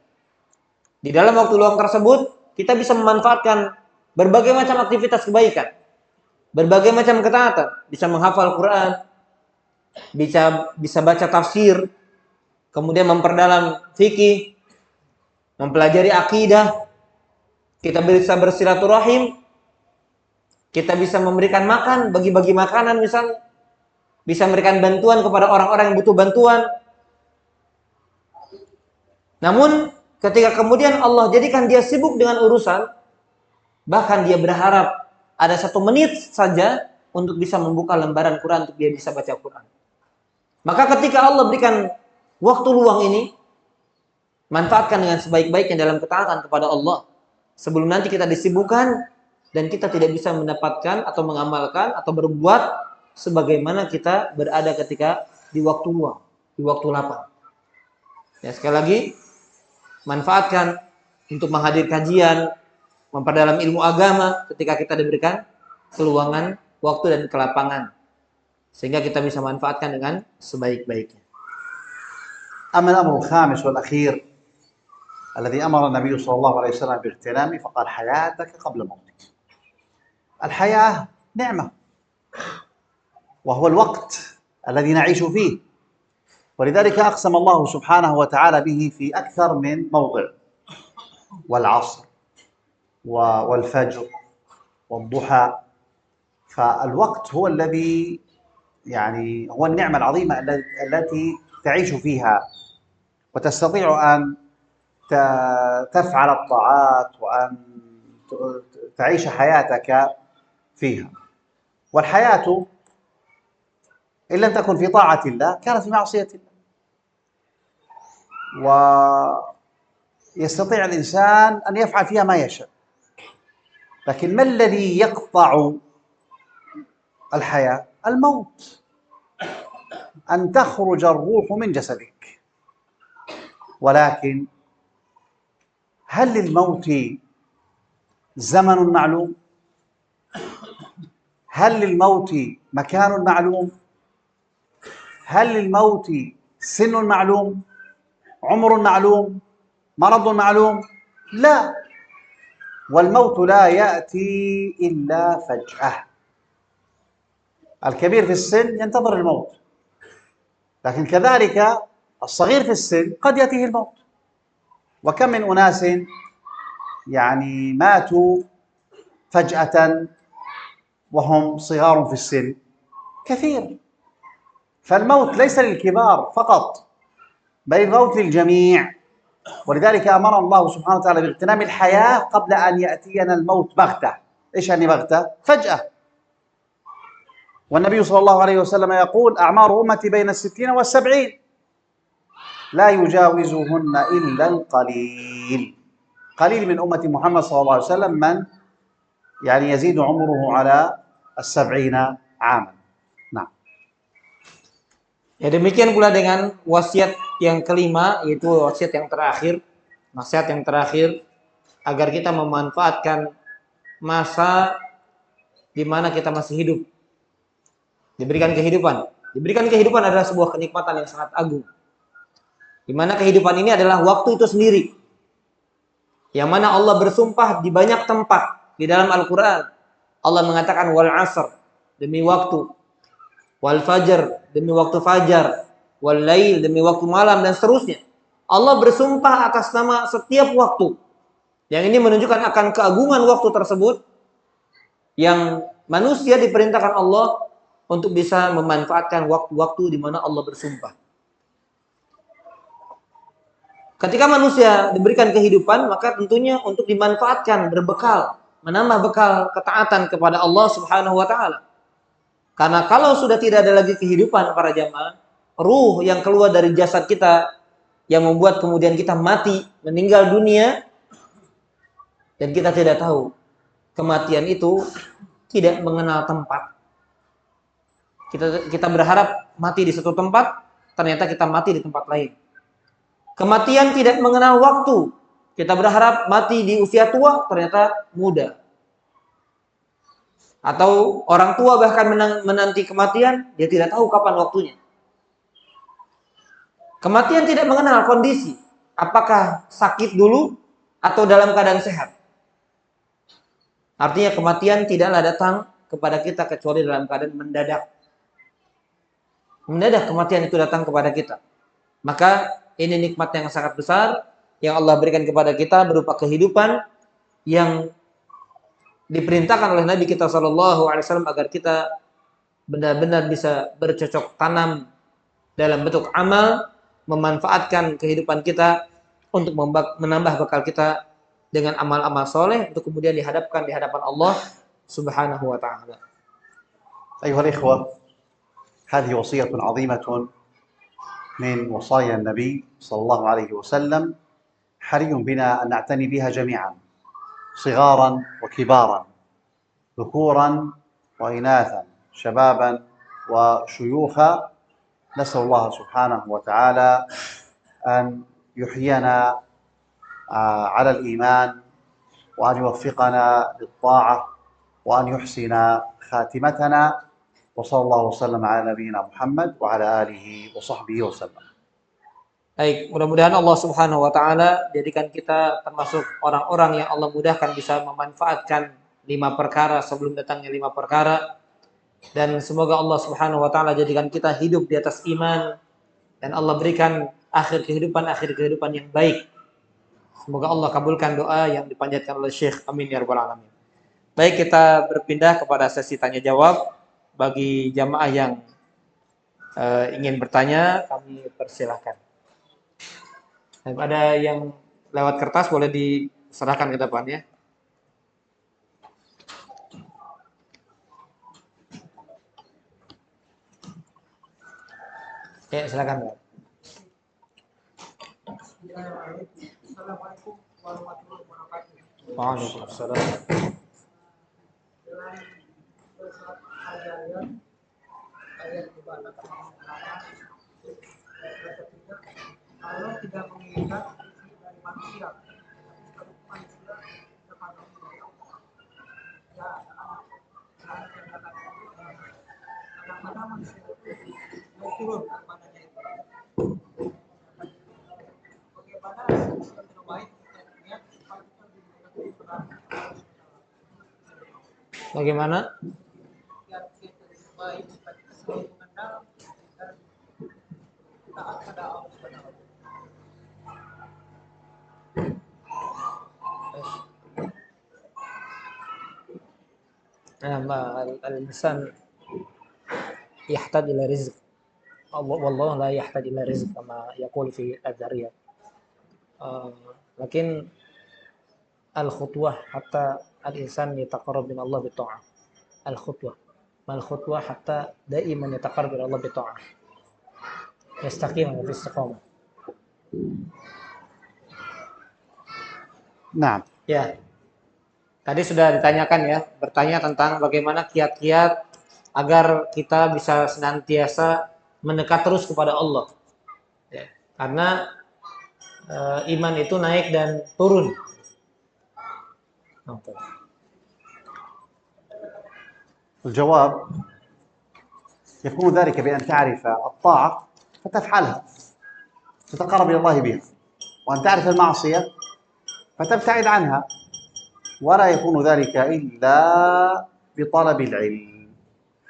Di dalam waktu luang tersebut kita bisa memanfaatkan berbagai macam aktivitas kebaikan, berbagai macam ketaatan, bisa menghafal Quran, bisa baca tafsir, kemudian memperdalam fikih, mempelajari akidah, kita bisa bersilaturahim, kita bisa memberikan makan, bagi-bagi makanan misalnya, bisa memberikan bantuan kepada orang-orang yang butuh bantuan. Namun ketika kemudian Allah jadikan dia sibuk dengan urusan, bahkan dia berharap ada 1 menit saja untuk bisa membuka lembaran Quran untuk dia bisa baca Quran. Maka ketika Allah berikan waktu luang ini, manfaatkan dengan sebaik-baiknya dalam ketaatan kepada Allah, sebelum nanti kita disibukkan dan kita tidak bisa mendapatkan atau mengamalkan atau berbuat sebagaimana kita berada ketika di waktu luang, di waktu lapang. Ya, sekali lagi, manfaatkan untuk menghadir kajian, memperdalam ilmu agama ketika kita diberikan keluangan waktu dan kelapangan, sehingga kita bisa manfaatkan dengan sebaik-baiknya. أما الأمر الخامس والأخير الذي أمر النبي صلى الله عليه وسلم باغتنامه فقال: حياتك قبل موتك. الحياة نعمة، وهو الوقت الذي نعيش فيه، ولذلك أقسم الله سبحانه وتعالى به في أكثر من موضع: والعصر والفجر والضحى. فالوقت هو الذي يعني هو النعمة العظيمة التي تعيش فيها وتستطيع أن تفعل الطاعات وأن تعيش حياتك فيها. والحياة إن لم تكن في طاعة الله كانت في معصية الله. ويستطيع الإنسان أن يفعل فيها ما يشاء، لكن ما الذي يقطع الحياة؟ الموت، أن تخرج الروح من جسدك. ولكن هل للموت زمن معلوم؟ هل للموت مكان معلوم؟ هل للموت سن معلوم؟ عمر معلوم؟ مرض معلوم؟ لا، والموت لا يأتي إلا فجأة. الكبير في السن ينتظر الموت، لكن كذلك الصغير في السن قد يأتيه الموت. وكم من أناس يعني ماتوا فجأة وهم صغار في السن كثير. فالموت ليس للكبار فقط، بل الموت للجميع. ولذلك أمر الله سبحانه وتعالى باغتنام الحياة قبل أن يأتينا الموت بغتة. إيش يعني بغتة؟ فجأة. والنبي صلى الله عليه وسلم يقول: أعمار أمتي بين 60 و70. لا يجاوزهن إلا القليل. قليل من أمة محمد صلى الله عليه وسلم من يعني يزيد عمره على 70 عاما. Nah, Ya demikian pula dengan wasiat yang kelima, yaitu wasiat yang terakhir, nasihat yang terakhir, agar kita memanfaatkan masa di mana kita masih hidup. Diberikan kehidupan. Diberikan kehidupan adalah sebuah kenikmatan yang sangat agung. Di mana kehidupan ini adalah waktu itu sendiri. Yang mana Allah bersumpah di banyak tempat di dalam Al-Quran. Allah mengatakan wal asr, demi waktu. Wal fajr, demi waktu fajar. Wal lail, demi waktu malam, dan seterusnya. Allah bersumpah atas nama setiap waktu. Yang ini menunjukkan akan keagungan waktu tersebut, yang manusia diperintahkan Allah untuk bisa memanfaatkan waktu-waktu di mana Allah bersumpah. Ketika manusia diberikan kehidupan, maka tentunya untuk dimanfaatkan, berbekal, menambah bekal ketaatan kepada Allah Subhanahu wa taala. Karena kalau sudah tidak ada lagi kehidupan para jamaah, ruh yang keluar dari jasad kita yang membuat kemudian kita mati, meninggal dunia, dan kita tidak tahu kematian itu tidak mengenal tempat. Kita berharap mati di satu tempat, ternyata kita mati di tempat lain. Kematian tidak mengenal waktu. Kita berharap mati di usia tua, ternyata muda. Atau orang tua bahkan menanti kematian, dia tidak tahu kapan waktunya. Kematian tidak mengenal kondisi. Apakah sakit dulu atau dalam keadaan sehat. Artinya kematian tidaklah datang kepada kita kecuali dalam keadaan mendadak. Mendadak kematian itu datang kepada kita. Maka ini nikmat yang sangat besar yang Allah berikan kepada kita berupa kehidupan yang diperintahkan oleh Nabi kita SAW agar kita benar-benar bisa bercocok tanam dalam bentuk amal, memanfaatkan kehidupan kita untuk menambah bekal kita dengan amal-amal soleh untuk kemudian dihadapkan di hadapan Allah Subhanahu wa taala. أيها الإخوة، هذه وصية عظيمة من وصايا النبي صلى الله عليه وسلم، حري بنا أن نعتني بها جميعا، صغارا وكبارا، ذكورا وإناثا، شبابا وشيوخا. نسأل الله سبحانه وتعالى أن يحيينا على الإيمان، وأن يوفقنا للطاعة، وأن يحسن خاتمتنا. وصلى الله وسلم على نبينا محمد وعلى آله وصحبه وسلم. Baik, mudah-mudahan Allah Subhanahu wa taala jadikan kita termasuk orang-orang yang Allah mudahkan bisa memanfaatkan 5 perkara sebelum datangnya 5 perkara, dan semoga Allah Subhanahu wa taala jadikan kita hidup di atas iman dan Allah berikan akhir kehidupan yang baik. Semoga Allah kabulkan doa yang dipanjatkan oleh Syekh. Amin ya rabbal alamin. Baik, kita berpindah kepada sesi tanya jawab. Bagi jamaah yang ingin bertanya, kami persilahkan. Ada yang lewat kertas boleh diserahkan ke depan ya. Ya, silakan. Assalamualaikum warahmatullahi wabarakatuh. Waalaikumsalam. Ayat kalau tidak menginginkan dari manusia, manusia kepada ya anak-anak manusia mau turun kepadanya itu. Bagaimana yang terbaik kita lihat supaya kita lebih bagaimana? Yang terbaik supaya kita selalu mengenal dan taat pada Allah Subhanahu wa taala. الإنسان يحتاج إلى رزق والله لا يحتاج إلى رزق كما يقول في الذرية لكن الخطوة حتى الإنسان يتقرب من الله بالطاعة الخطوة ما الخطوة حتى دائما يتقرب إلى الله بالطاعة يستقيم في الاستقامة نعم. Ya, tadi sudah ditanyakan ya, bertanya tentang bagaimana kiat-kiat agar kita bisa senantiasa mendekat terus kepada Allah. Ya, karena iman itu naik dan turun. الجواب يكون ذلك بأن تعرف الطاعة فتفعلها تتقرب إلى الله بها، وأن تعرف المعصية فتبتعد عنها، ولا يكون ذلك إلا بطلب العلم.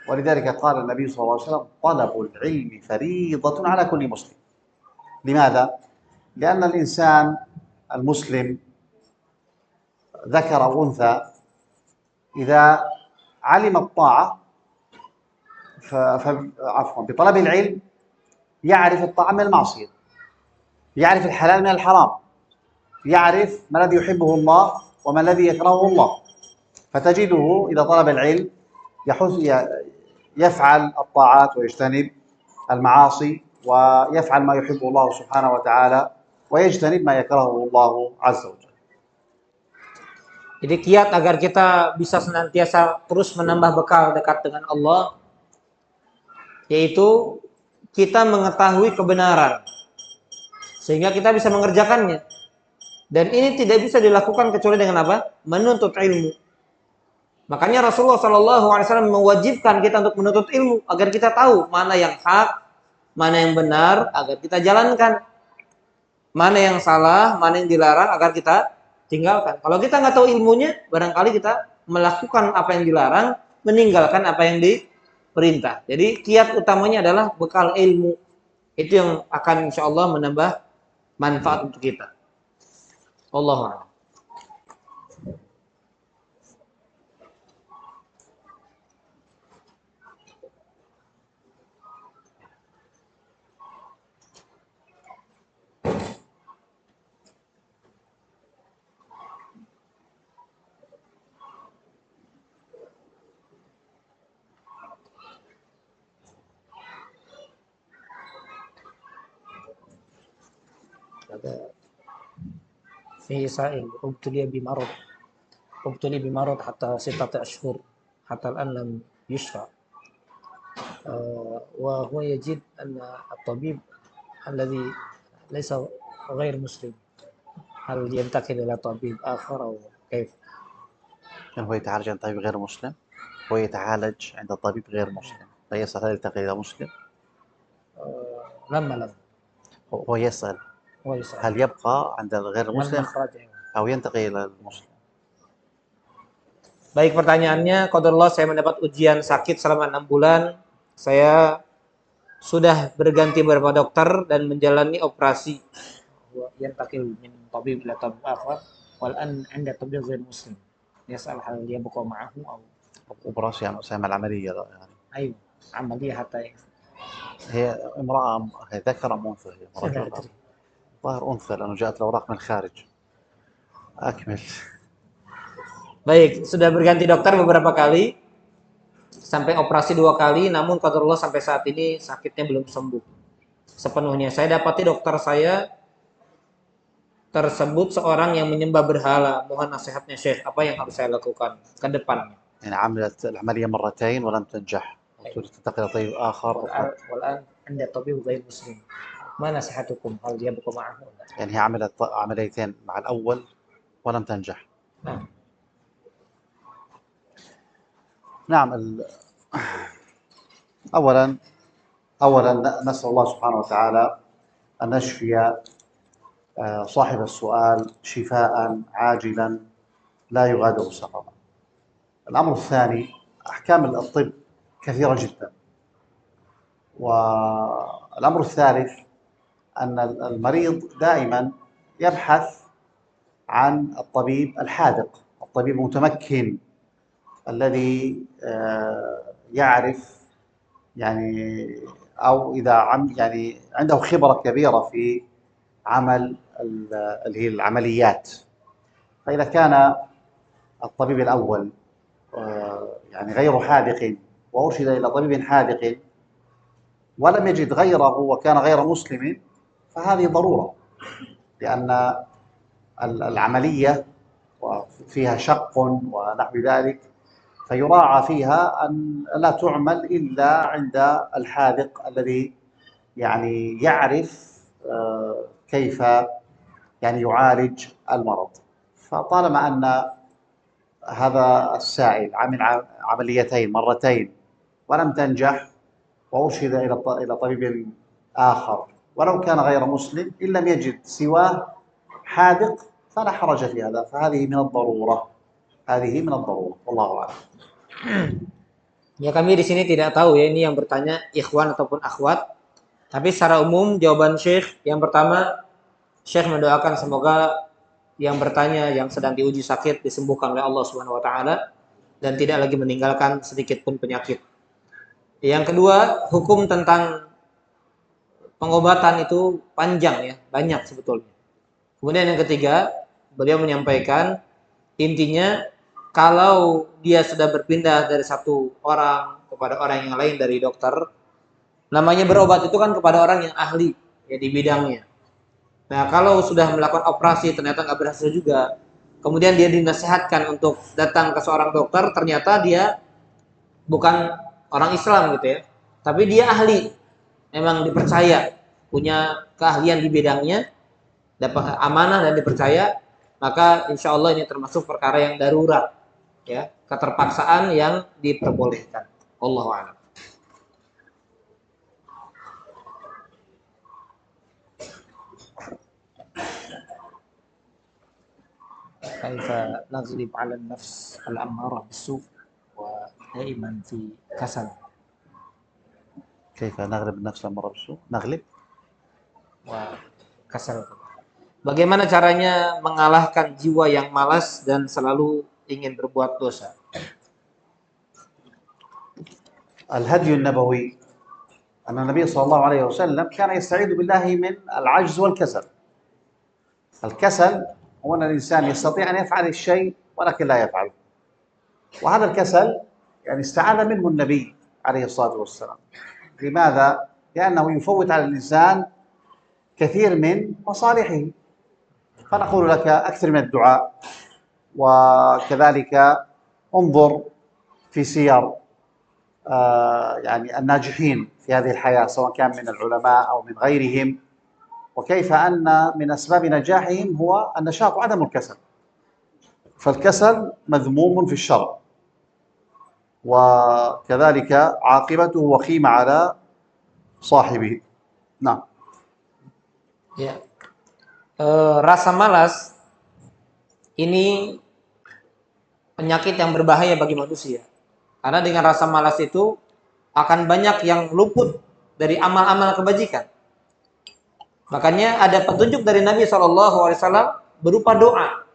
ولذلك قال النبي صلى الله عليه وسلم: طلب العلم فريضة على كل مسلم. لماذا؟ لأن الإنسان المسلم ذكر أو أنثى إذا علم الطاعة بطلب العلم يعرف الطاعة من المعصية، يعرف الحلال من الحرام، يعرف ما الذي يحبه الله وما الذي يكرهه الله، فتجده إذا طلب العلم يفعل الطاعات ويجتنب المعاصي ويفعل ما يحبه الله سبحانه وتعالى ويجتنب ما يكرهه الله عز وجل. Jadi kiat agar kita bisa senantiasa terus menambah bekal dekat dengan Allah, yaitu kita mengetahui kebenaran, sehingga kita bisa mengerjakannya. Dan ini tidak bisa dilakukan kecuali dengan apa? Menuntut ilmu. Makanya Rasulullah SAW mewajibkan kita untuk menuntut ilmu agar kita tahu mana yang hak, mana yang benar, agar kita jalankan. Mana yang salah, mana yang dilarang agar kita tinggalkan. Kalau kita nggak tahu ilmunya, barangkali kita melakukan apa yang dilarang, meninggalkan apa yang diperintah. Jadi kiat utamanya adalah bekal ilmu. Itu yang akan insya Allah menambah manfaat untuk kita. Allahu a'lam. في سائل ابتلي بمرض حتى 6 أشهر حتى الآن لم يشفى وهو يجد أن الطبيب الذي ليس غير مسلم هل ينتقل إلى طبيب آخر أو كيف؟ يعني هو يتعالج عند طبيب غير مسلم، هو يتعالج عند طبيب غير مسلم، لا يسأل هل يلتقي إلى مسلم؟ لم هو يسأل هل يبقى عند الغير مسلم أو ينتقي إلى المسلم. Baik, pertanyaannya, qadarullah saya mendapat ujian sakit selama 6 bulan. Saya sudah berganti beberapa dokter dan menjalani operasi. Yantakil min tabib ila tabib akhar wal an 'inda tabib ghair muslim. Yas'al hal yabqa ma'ahu aw operasi يعني سيعمل عملية يعني. أيوة عملية حتى هي امرأة هي ذكر أم أنثى؟ هي ظاهر أنثى لأنه جاءت الأوراق من الخارج. أكمل. Baik, sudah berganti dokter beberapa kali, sampai operasi 2 kali, namun qadarullah sampai saat ini sakitnya belum sembuh sepenuhnya. Saya dapati dokter saya tersebut seorang yang menyembah berhala. Mohon nasihatnya Syekh, apa yang harus saya lakukan ke depannya? يعني عملت العملية مرتين ولم تنجح وتريد تنتقل إلى طبيب آخر والآن عند طبيب غير مسلم. ما نصيحتكم؟ هل يبقى معه؟ يعني هي عملت عمليتين مع الأول ولم تنجح. نعم. أولا نسأل الله سبحانه وتعالى أن نشفي صاحب السؤال شفاء عاجلا لا يغادر سقما. الأمر الثاني، أحكام الطب كثيرة جدا. والأمر الثالث أن المريض دائما يبحث عن الطبيب الحاذق، الطبيب المتمكن الذي يعرف يعني أو إذا يعني عنده خبرة كبيرة في عمل اللي هي العمليات. فإذا كان الطبيب الأول يعني غير حاذق وأرشد إلى طبيب حاذق ولم يجد غيره وكان غير مسلم، فهذه ضرورة لأن العملية وفيها شق ونحو ذلك، فيراعى فيها أن لا تعمل إلا عند الحاذق الذي يعني يعرف كيف يعني يعالج المرض. فطالما أن هذا السائل عمل عمليتين مرتين ولم تنجح وأرشد إلى طبيب آخر ولو كان غير مسلم إن لم يجد سواه حاذق فلا حرج في هذا، فهذه من الضرورة، هذه من الضرورة، والله أعلم. Ya, kami di sini tidak tahu ya ini yang bertanya ikhwan ataupun akhwat. Tapi secara umum jawaban Syekh yang pertama, Syekh mendoakan semoga yang bertanya yang sedang diuji sakit disembuhkan oleh Allah Subhanahu wa taala dan tidak lagi meninggalkan sedikit pun penyakit. Yang kedua, hukum tentang pengobatan itu panjang ya, banyak sebetulnya. Kemudian yang ketiga, beliau menyampaikan intinya kalau dia sudah berpindah dari satu orang kepada orang yang lain dari dokter, namanya berobat itu kan kepada orang yang ahli ya di bidangnya. Nah, kalau sudah melakukan operasi ternyata nggak berhasil juga, kemudian dia dinasihatkan untuk datang ke seorang dokter, ternyata dia bukan orang Islam gitu ya, tapi dia ahli, memang dipercaya, punya keahlian di bidangnya, dapat amanah dan dipercaya, maka insya Allah ini termasuk perkara yang darurat, ya, keterpaksaan yang diperbolehkan. Wallahu a'lam. كيف نغلب على النفس الأمارة بالسوء ودائما في كسل. كيف نغلب النفس الأمارة بالسوء؟ نغلب وكسل. Bagaimana caranya mengalahkan jiwa yang malas dan selalu ingin berbuat dosa? الهدي النبوي أن النبي صلى الله عليه وسلم كان يستعيذ بالله من العجز والكسل. الكسل هو أن الإنسان يستطيع أن يفعل الشيء ولكن لا يفعله، وهذا الكسل يعني استعاذ منه النبي عليه الصلاة والسلام. لماذا؟ لأنه يفوت على الإنسان كثير من مصالحه. فنقول لك أكثر من الدعاء، وكذلك انظر في سير يعني الناجحين في هذه الحياة سواء كان من العلماء أو من غيرهم، وكيف أن من أسباب نجاحهم هو النشاط وعدم الكسل. فالكسل مذموم في الشرع، وكذلك عاقبته وخيمة على صاحبه. نعم. Ya. Rasa malas ini penyakit yang berbahaya bagi manusia. Karena dengan rasa malas itu akan banyak yang luput dari amal-amal kebajikan. Makanya ada petunjuk dari Nabi SAW berupa doa.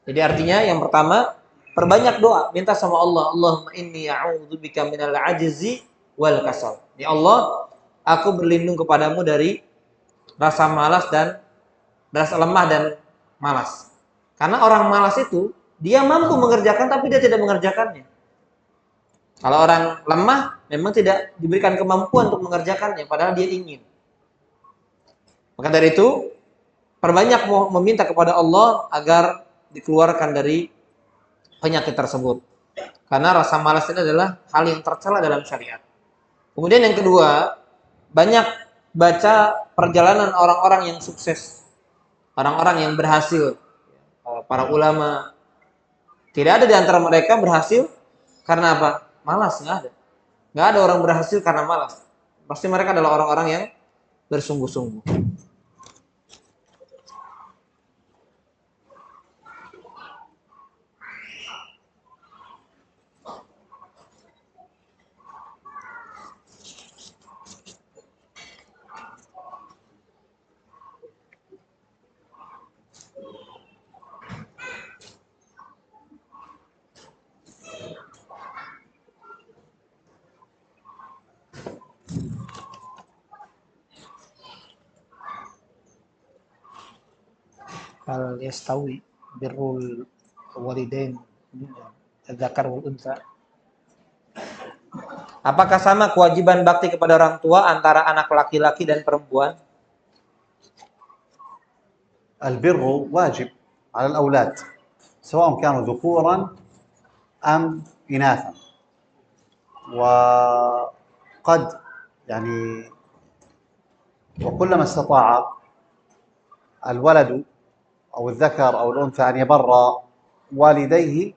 Jadi artinya yang pertama, perbanyak doa, minta sama Allah, Allahumma inni a'udzubika minal ajzi wal kasal. Ya Allah, aku berlindung kepadamu dari rasa malas dan rasa lemah dan malas. Karena orang malas itu dia mampu mengerjakan tapi dia tidak mengerjakannya. Kalau orang lemah memang tidak diberikan kemampuan untuk mengerjakannya padahal dia ingin. Maka dari itu perbanyak meminta kepada Allah agar dikeluarkan dari penyakit tersebut. Karena rasa malas ini adalah hal yang tercela dalam syariat. Kemudian yang kedua, banyak baca perjalanan orang-orang yang sukses. Orang-orang yang berhasil, para ulama. Tidak ada di antara mereka berhasil karena apa? Malas, nggak ada. Nggak ada orang berhasil karena malas. Pasti mereka adalah orang-orang yang bersungguh-sungguh. Hal yastawi birrul walidain dzakar wal unsa. Apakah sama kewajiban bakti kepada orang tua antara anak laki-laki dan perempuan? البر واجب على الأولاد سواء كانوا ذكورا أم إناثا، وقد يعني وكلما استطاع الولد أو الذكر أو الأنثى أن يبر والديه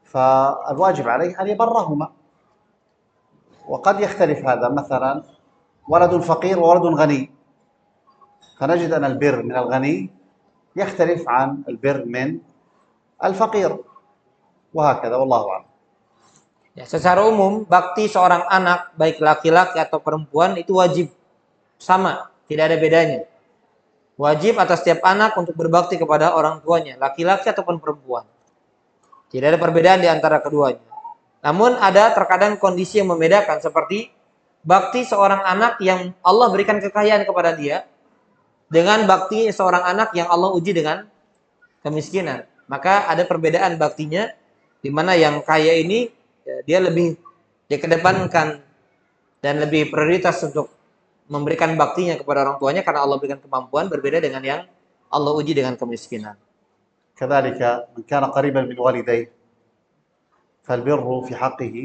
فالواجب عليه أن يبرهما. وقد يختلف هذا، مثلا ولد فقير وولد غني، فنجد أن البر من الغني يختلف عن البر من الفقير، وهكذا والله أعلم. Ya, secara umum bakti seorang anak baik laki-laki atau perempuan itu wajib, sama, tidak ada bedanya. Wajib atas setiap anak untuk berbakti kepada orang tuanya, laki-laki ataupun perempuan. Tidak ada perbedaan di antara keduanya. Namun ada terkadang kondisi yang membedakan, seperti bakti seorang anak yang Allah berikan kekayaan kepada dia dengan bakti seorang anak yang Allah uji dengan kemiskinan. Maka ada perbedaan baktinya, di mana yang kaya ini ya, dia lebih dikedepankan dan lebih prioritas untuk memberikan baktinya kepada orang tuanya karena Allah berikan kemampuan, berbeda dengan yang Allah uji dengan kemiskinan. كذلك من كان قريبا من والديه فالبر في حقه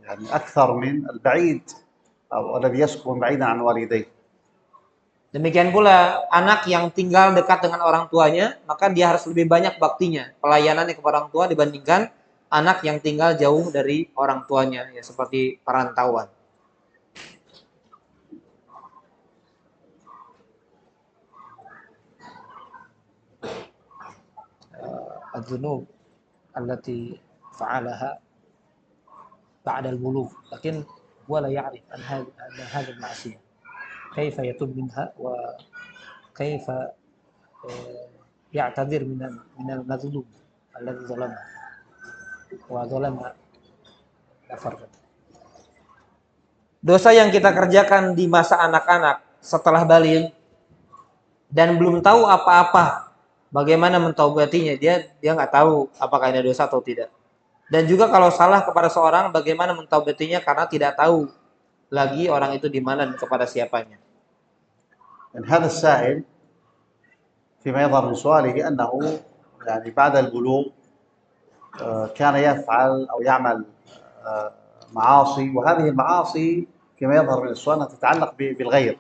يعني أكثر من البعيد أو الذي يسكن بعيدا عن والديه. Demikian pula anak yang tinggal dekat dengan orang tuanya, maka dia harus lebih banyak baktinya, pelayanannya kepada orang tua dibandingkan anak yang tinggal jauh dari orang tuanya, ya seperti perantauan. الذنوب التي فعلها بعد البلوغ لكن هو لا يعرف أن هذه المعصية كيف يتوب منها وكيف يعتذر من المظلوم الذي ظلمه وظلم فردا. Dosa yang kita kerjakan di masa anak-anak setelah balik dan belum tahu apa-apa, bagaimana mentaubatinya, dia nggak tahu apakah ini dosa atau tidak. Dan juga kalau salah kepada seorang, bagaimana mentaubatinya karena tidak tahu lagi orang itu di mana dan kepada siapanya. Dan هذا السائل فيما يظهر من سؤاله أنه يعني بعد البلوغ كان يفعل أو يعمل معاصي، وهذه المعاصي فيما يظهر من السؤال أنها تتعلق بالغير،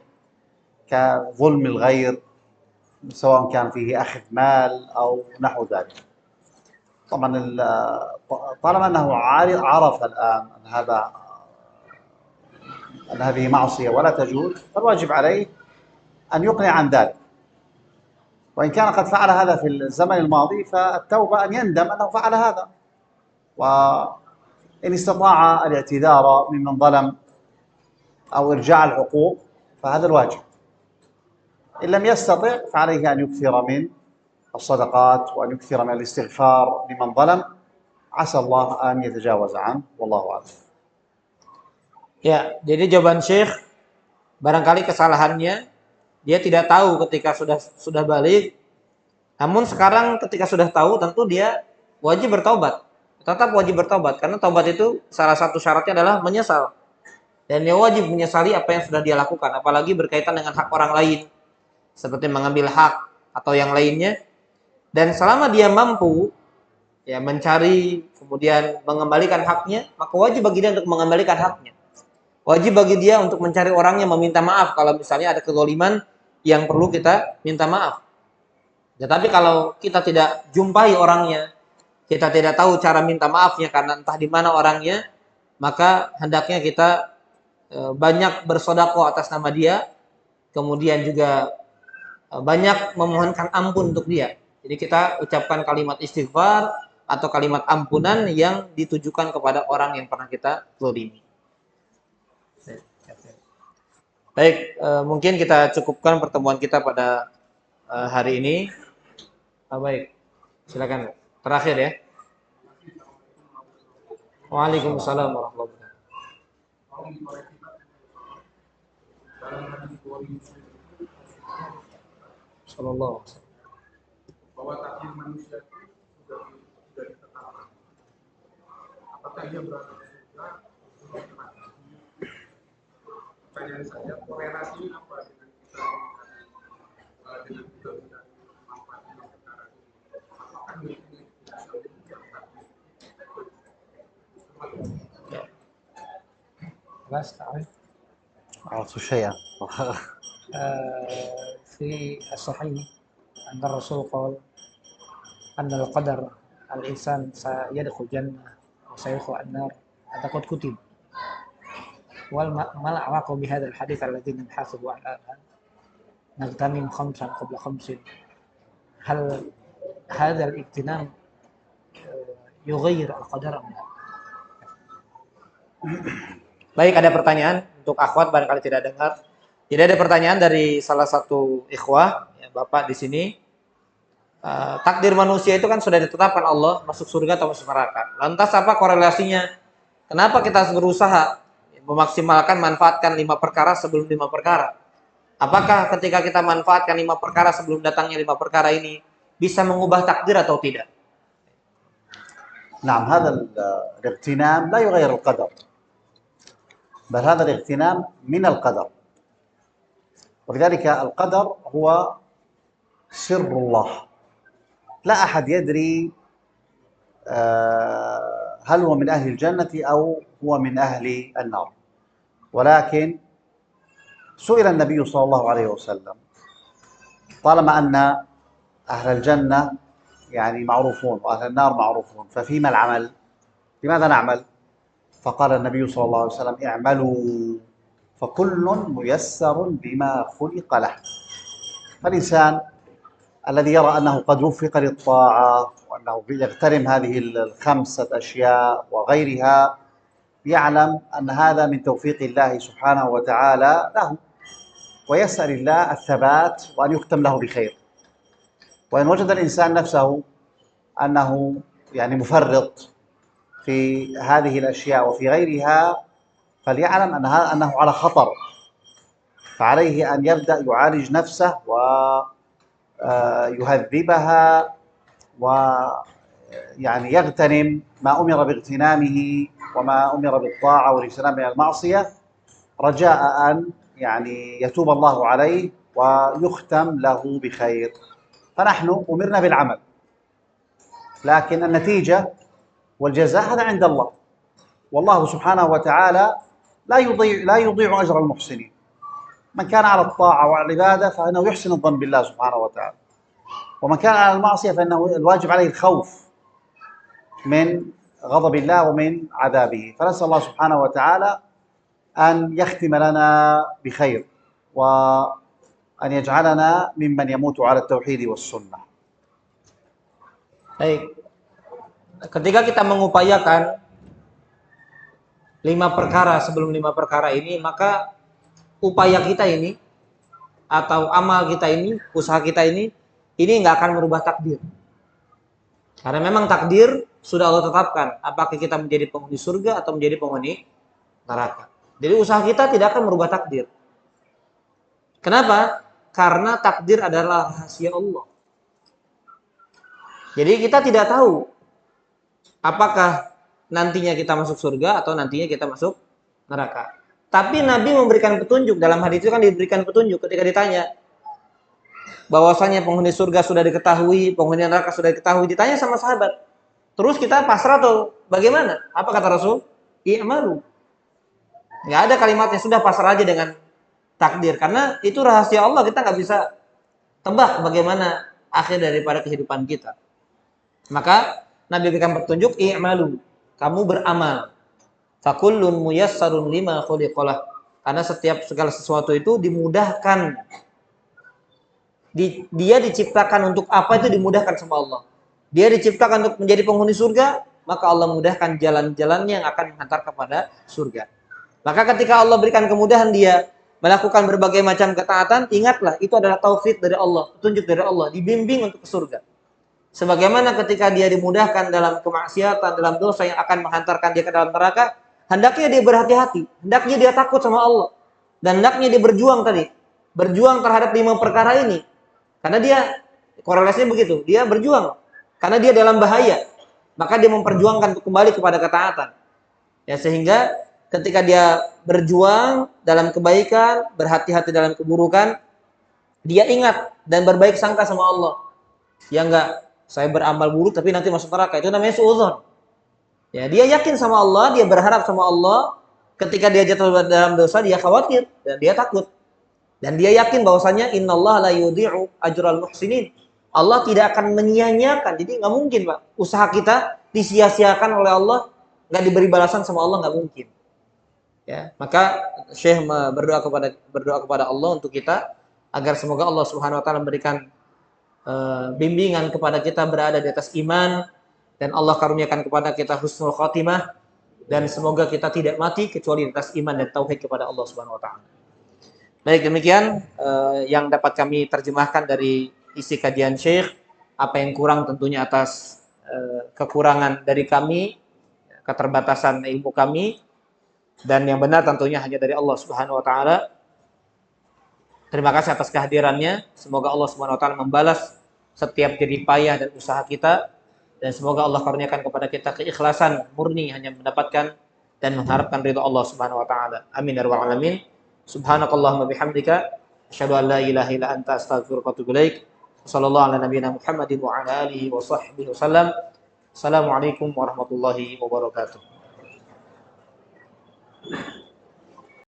كظلم الغير سواء كان فيه أخذ مال أو نحو ذلك. طبعا طالما أنه عرف الآن أن هذه معصية ولا تجوز، فالواجب عليه أن يقنع عن ذلك. وإن كان قد فعل هذا في الزمن الماضي فالتوبة أن يندم أنه فعل هذا، وإن استطاع الاعتذار ممن ظلم أو إرجاع الحقوق فهذا الواجب. إن لم يستطع فعليه أن يكثر من الصدقات وأن يكثر من الاستغفار لمن ظلم، عسى الله أن يتجاوز عنه والله أعلم. Ya, jadi jawaban Syekh, barangkali kesalahannya dia tidak tahu ketika sudah balik. Namun sekarang ketika sudah tahu, tentu dia wajib bertobat. Tetap wajib bertobat karena taubat itu salah satu syaratnya adalah menyesal. Dan dia wajib menyesali apa yang sudah dia lakukan, apalagi berkaitan dengan hak orang lain, seperti mengambil hak atau yang lainnya. Dan selama dia mampu ya mencari kemudian mengembalikan haknya, maka wajib bagi dia untuk mengembalikan haknya. Wajib bagi dia untuk mencari orang yang meminta maaf kalau misalnya ada kezaliman yang perlu kita minta maaf. Tetapi kalau kita tidak jumpai orangnya, kita tidak tahu cara minta maafnya karena entah di mana orangnya, maka hendaknya kita banyak bersedekah atas nama dia, kemudian juga banyak memohonkan ampun untuk dia. Jadi kita ucapkan kalimat istighfar atau kalimat ampunan yang ditujukan kepada orang yang pernah kita zalimi. Baik, mungkin kita cukupkan pertemuan kita pada hari ini. Baik, silakan. Terakhir ya. Waalaikumsalam warahmatullahi wabarakatuh. Sallallahu alaihi wasallam. Bahwa takdir manusia itu sudah ditetapkan. Apakah ia berada di surga atau neraka? Pertanyaan saya, korelasinya apa dengan kita خلاص تعرف عرفت شيئا. في الصحيح أن الرسول قال أن القدر الإنسان سيدخل الجنة وسيدخل النار هذا قد كتب. وما العلاقة بهذا الحديث الذي نبحثه الآن؟ نغتنم خمسا قبل خمس. هل هذا الاغتنام يغير القدر أم لا؟ Baik, ada pertanyaan untuk akhwat barangkali tidak dengar. Jadi ada pertanyaan dari salah satu ikhwah, ya, Bapak di sini. Takdir manusia itu kan sudah ditetapkan Allah masuk surga atau masuk neraka. Lantas apa korelasinya? Kenapa kita harus berusaha memaksimalkan manfaatkan 5 perkara sebelum 5 perkara? Apakah ketika kita manfaatkan 5 perkara sebelum datangnya 5 perkara ini bisa mengubah takdir atau tidak? نعم، هذا الاغتنام لا يغير القدر، بل هذا الاغتنام من القدر. ولذلك القدر هو سر الله، لا أحد يدري هل هو من أهل الجنة أو هو من أهل النار. ولكن سئل النبي صلى الله عليه وسلم طالما أن أهل الجنة يعني معروفون وأهل النار معروفون ففيما العمل؟ لماذا نعمل؟ فقال النبي صلى الله عليه وسلم اعملوا فكل ميسر بما خلق له. فالإنسان الذي يرى أنه قد وفق للطاعة وأنه يغتنم هذه ال5 أشياء وغيرها يعلم أن هذا من توفيق الله سبحانه وتعالى له، ويسأل الله الثبات وأن يختم له بخير. وإن وجد الإنسان نفسه أنه يعني مفرط في هذه الأشياء وفي غيرها فليعلم أنه على خطر، فعليه أن يبدأ يعالج نفسه ويهذبها ويعني يغتنم ما أمر باغتنامه وما أمر بالطاعة والاجتناب من المعصية رجاء أن يعني يتوب الله عليه ويختم له بخير. فنحن أمرنا بالعمل، لكن النتيجة والجزاء هذا عند الله، والله سبحانه وتعالى لا يضيع أجر المحسنين. من كان على الطاعة والعبادة فإنه يحسن الظن بالله سبحانه وتعالى، ومن كان على المعصية فإنه الواجب عليه الخوف من غضب الله ومن عذابه. فنسأل الله سبحانه وتعالى أن يختم لنا بخير وأن يجعلنا ممن يموت على التوحيد والسنة. Baik. Ketika kita mengupayakan 5 perkara sebelum 5 perkara ini, maka upaya kita ini atau amal kita ini, usaha kita ini nggak akan merubah takdir. Karena memang takdir sudah Allah tetapkan, apakah kita menjadi penghuni surga atau menjadi penghuni neraka. Jadi usaha kita tidak akan merubah takdir. Kenapa? Karena takdir adalah rahasia Allah. Jadi kita tidak tahu apakah nantinya kita masuk surga atau nantinya kita masuk neraka. Tapi Nabi memberikan petunjuk, dalam hadis itu kan diberikan petunjuk ketika ditanya bahwasanya penghuni surga sudah diketahui, penghuni neraka sudah diketahui, ditanya sama sahabat. Terus kita pasrah atau bagaimana? Apa kata Rasul? I'malu. Nggak ada kalimatnya, sudah pasrah aja dengan takdir. Karena itu rahasia Allah, kita nggak bisa tebak bagaimana akhir daripada kehidupan kita. Maka Nabi berikan petunjuk, i'malu, kamu beramal. Fakullun muyassarun lima khuliqalah. Karena setiap segala sesuatu itu dimudahkan. Dia diciptakan untuk apa itu dimudahkan sama Allah. Dia diciptakan untuk menjadi penghuni surga, maka Allah mudahkan jalan-jalan yang akan menghantar kepada surga. Maka ketika Allah berikan kemudahan dia melakukan berbagai macam ketaatan, ingatlah itu adalah taufik dari Allah, petunjuk dari Allah, dibimbing untuk ke surga. Sebagaimana ketika dia dimudahkan dalam kemaksiatan, dalam dosa yang akan menghantarkan dia ke dalam neraka, hendaknya dia berhati-hati, hendaknya dia takut sama Allah, dan hendaknya dia berjuang terhadap 5 perkara ini. Karena dia korelasinya begitu, dia berjuang karena dia dalam bahaya, maka dia memperjuangkan untuk kembali kepada ketaatan. Ya, sehingga ketika dia berjuang dalam kebaikan, berhati-hati dalam keburukan, dia ingat dan berbaik sangka sama Allah. Ya enggak, saya beramal buruk tapi nanti masuk neraka, itu namanya suudzon. Ya, dia yakin sama Allah, dia berharap sama Allah, Ketika dia jatuh dalam dosa, dia khawatir dan dia takut. Dan dia yakin bahwasanya innallaha la yudhi'u ajral muhsinin. Allah tidak akan menyia-nyiakan. Jadi nggak mungkin, Pak, usaha kita disia-siakan oleh Allah, nggak diberi balasan sama Allah, nggak mungkin. Ya, maka Syekh berdoa kepada Allah untuk kita agar semoga Allah Subhanahu wa taala memberikan bimbingan kepada kita berada di atas iman, dan Allah karuniakan kepada kita husnul khotimah, dan semoga kita tidak mati kecuali di atas iman dan tauhid kepada Allah Subhanahu wa taala. Baik, demikian yang dapat kami terjemahkan dari isi kajian Syekh. Apa yang kurang tentunya atas kekurangan dari kami, keterbatasan ilmu kami, dan yang benar tentunya hanya dari Allah Subhanahu wa taala. Terima kasih atas kehadirannya. Semoga Allah Subhanahu wa taala membalas setiap jerih payah dan usaha kita, dan semoga Allah karuniakan kepada kita keikhlasan murni hanya mendapatkan dan mengharapkan ridha Allah Subhanahu wa taala. Amin ya rabbal alamin. Subhanakallahumma bihamdika asyhadu an la ilaha illa anta astaghfiruka wa atubu ilaik. Sallallahu ala nabiyyina Muhammadin wa ala alihi wa sahbihi wasallam. Assalamualaikum warahmatullahi wabarakatuh.